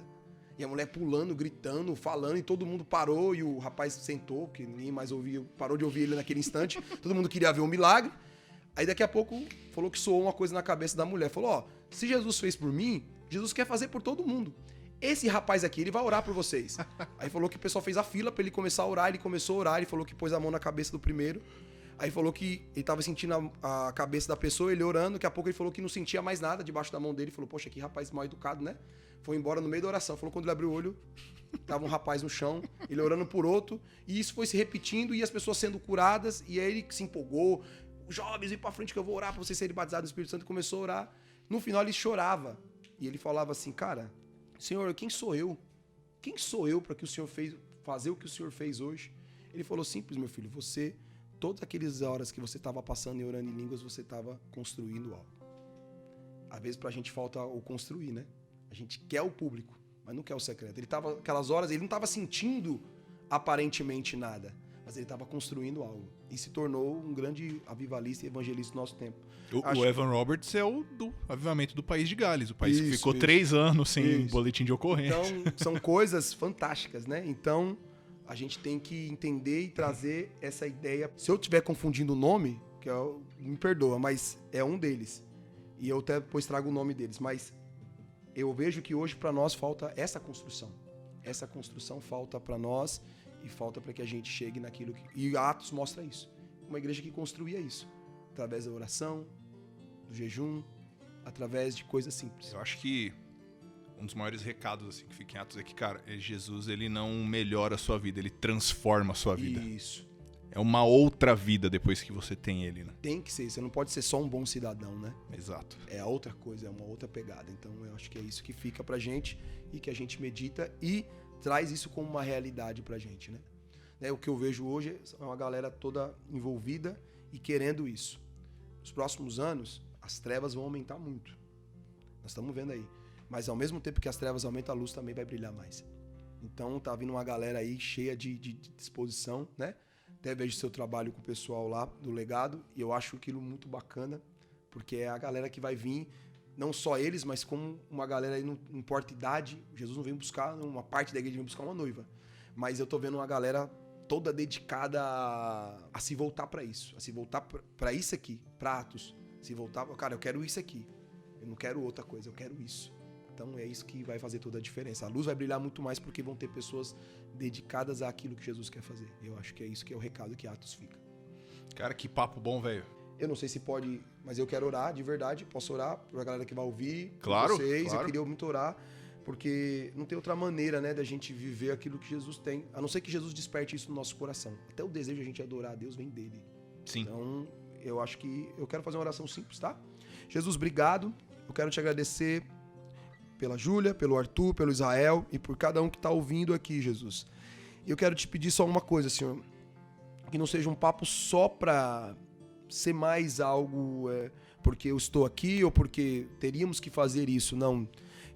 E a mulher pulando, gritando, falando, e todo mundo parou, e o rapaz sentou, porque ninguém mais ouvia, parou de ouvir ele naquele instante. Todo mundo queria ver um milagre. Aí daqui a pouco falou que soou uma coisa na cabeça da mulher. Falou, se Jesus fez por mim, Jesus quer fazer por todo mundo. Esse rapaz aqui, ele vai orar por vocês. Aí falou que o pessoal fez a fila pra ele começar a orar, ele começou a orar, ele falou que pôs a mão na cabeça do primeiro. Aí falou que ele tava sentindo a cabeça da pessoa, ele orando, daqui a pouco ele falou que não sentia mais nada debaixo da mão dele. Falou, poxa, que rapaz mal educado, né? Foi embora no meio da oração. Falou, quando ele abriu o olho, tava um rapaz no chão, ele orando por outro. E isso foi se repetindo e as pessoas sendo curadas. E aí ele se empolgou. Jovens, vem pra frente que eu vou orar pra vocês serem batizados no Espírito Santo. E começou a orar. No final ele chorava. E ele falava assim, cara, Senhor, quem sou eu? Quem sou eu para que o Senhor fazer o que o Senhor fez hoje? Ele falou, simples, meu filho, você... Todas aquelas horas que você estava passando e orando em línguas, você estava construindo algo. Às vezes pra gente falta o construir, né? A gente quer o público, mas não quer o secreto. Ele tava, aquelas horas, ele não estava sentindo aparentemente nada, mas ele estava construindo algo. E se tornou um grande avivalista e evangelista do nosso tempo. O Evan Roberts é o do avivamento do país de Gales, o país que ficou 3 anos sem boletim de ocorrência. Então, são coisas fantásticas, né? Então... A gente tem que entender e trazer essa ideia. Se eu estiver confundindo o nome, me perdoa, mas é um deles. E eu até depois trago o nome deles. Mas eu vejo que hoje para nós falta essa construção. Essa construção falta para nós e falta para que a gente chegue naquilo que... E Atos mostra isso. Uma igreja que construía isso. Através da oração, do jejum, através de coisas simples. Eu acho que um dos maiores recados assim, que fica em Atos é que, cara, Jesus ele não melhora a sua vida, ele transforma a sua vida. Isso. É uma outra vida depois que você tem ele, né? Tem que ser, você não pode ser só um bom cidadão, né? Exato. É outra coisa, é uma outra pegada. Então eu acho que é isso que fica pra gente e que a gente medita e traz isso como uma realidade pra gente, né? O que eu vejo hoje é uma galera toda envolvida e querendo isso. Nos próximos anos, as trevas vão aumentar muito. Nós estamos vendo aí. Mas ao mesmo tempo que as trevas aumentam, a luz também vai brilhar mais. Então tá vindo uma galera aí cheia de disposição, né? Até vejo seu trabalho com o pessoal lá do legado e eu acho aquilo muito bacana, porque é a galera que vai vir, não só eles, mas como uma galera aí, não importa idade. Jesus não vem buscar, uma parte da igreja vem buscar uma noiva. Mas eu tô vendo uma galera toda dedicada a se voltar para isso, a se voltar para isso aqui, para Atos. Se voltar, cara, eu quero isso aqui. Eu não quero outra coisa, eu quero isso. Então é isso que vai fazer toda a diferença. A luz vai brilhar muito mais porque vão ter pessoas dedicadas àquilo que Jesus quer fazer. Eu acho que é isso que é o recado que Atos fica. Cara, que papo bom, velho. Eu não sei se pode, mas eu quero orar de verdade. Posso orar pra galera que vai ouvir. Claro, por vocês. claro. Eu queria muito orar, porque não tem outra maneira, né, da gente viver aquilo que Jesus tem. A não ser que Jesus desperte isso no nosso coração. Até o desejo de a gente adorar a Deus vem dele. Sim. Então, eu acho que eu quero fazer uma oração simples, tá? Jesus, obrigado. Eu quero te agradecer pela Júlia, pelo Arthur, pelo Israel e por cada um que está ouvindo aqui, Jesus. Eu quero te pedir só uma coisa, Senhor. Que não seja um papo só para ser mais algo porque eu estou aqui ou porque teríamos que fazer isso. Não.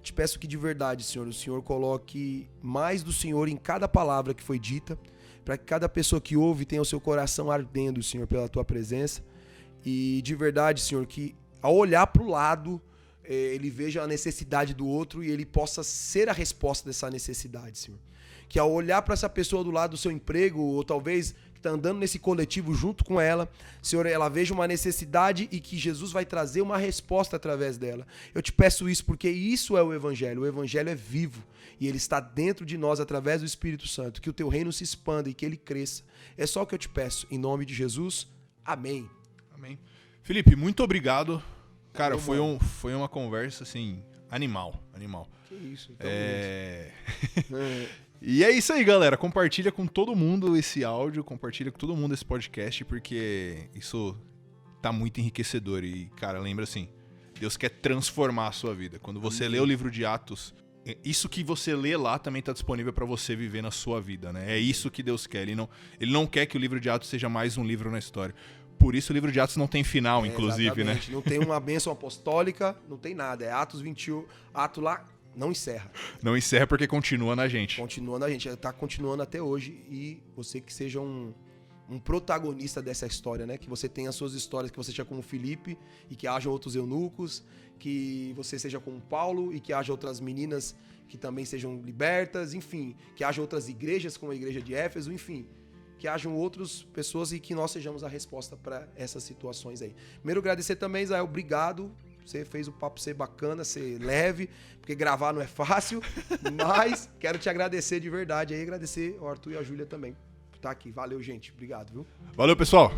Te peço que de verdade, Senhor, o Senhor coloque mais do Senhor em cada palavra que foi dita, para que cada pessoa que ouve tenha o seu coração ardendo, Senhor, pela tua presença. E de verdade, Senhor, que ao olhar para o lado, ele veja a necessidade do outro e ele possa ser a resposta dessa necessidade, Senhor. Que ao olhar para essa pessoa do lado do seu emprego, ou talvez que está andando nesse coletivo junto com ela, Senhor, ela veja uma necessidade e que Jesus vai trazer uma resposta através dela. Eu te peço isso porque isso é o Evangelho. O Evangelho é vivo e ele está dentro de nós através do Espírito Santo. Que o teu reino se expanda e que ele cresça. É só o que eu te peço. Em nome de Jesus, amém. Amém. Felipe, muito obrigado. Cara, foi uma conversa, assim, animal. Que isso. Então E é isso aí, galera. Compartilha com todo mundo esse áudio, compartilha com todo mundo esse podcast, porque isso tá muito enriquecedor. E, cara, lembra assim, Deus quer transformar a sua vida. Quando você lê o livro de Atos, isso que você lê lá também tá disponível para você viver na sua vida, né? É isso que Deus quer. Ele não quer que o livro de Atos seja mais um livro na história. Por isso o livro de Atos não tem final, inclusive, exatamente. né? Não tem uma bênção apostólica, não tem nada. É Atos 21, ato lá, não encerra. Não encerra porque continua na gente. Continua na gente, tá continuando até hoje. E você que seja um protagonista dessa história, né? Que você tenha as suas histórias, que você seja como Felipe e que haja outros eunucos, que você seja como Paulo e que haja outras meninas que também sejam libertas, enfim, que haja outras igrejas como a igreja de Éfeso, enfim, que hajam outras pessoas e que nós sejamos a resposta para essas situações aí. Primeiro, agradecer também, Israel, obrigado. Você fez o papo ser bacana, ser leve, porque gravar não é fácil, mas quero te agradecer de verdade aí, agradecer ao Arthur e a Júlia também por estar aqui. Valeu, gente. Obrigado, viu? Valeu, pessoal.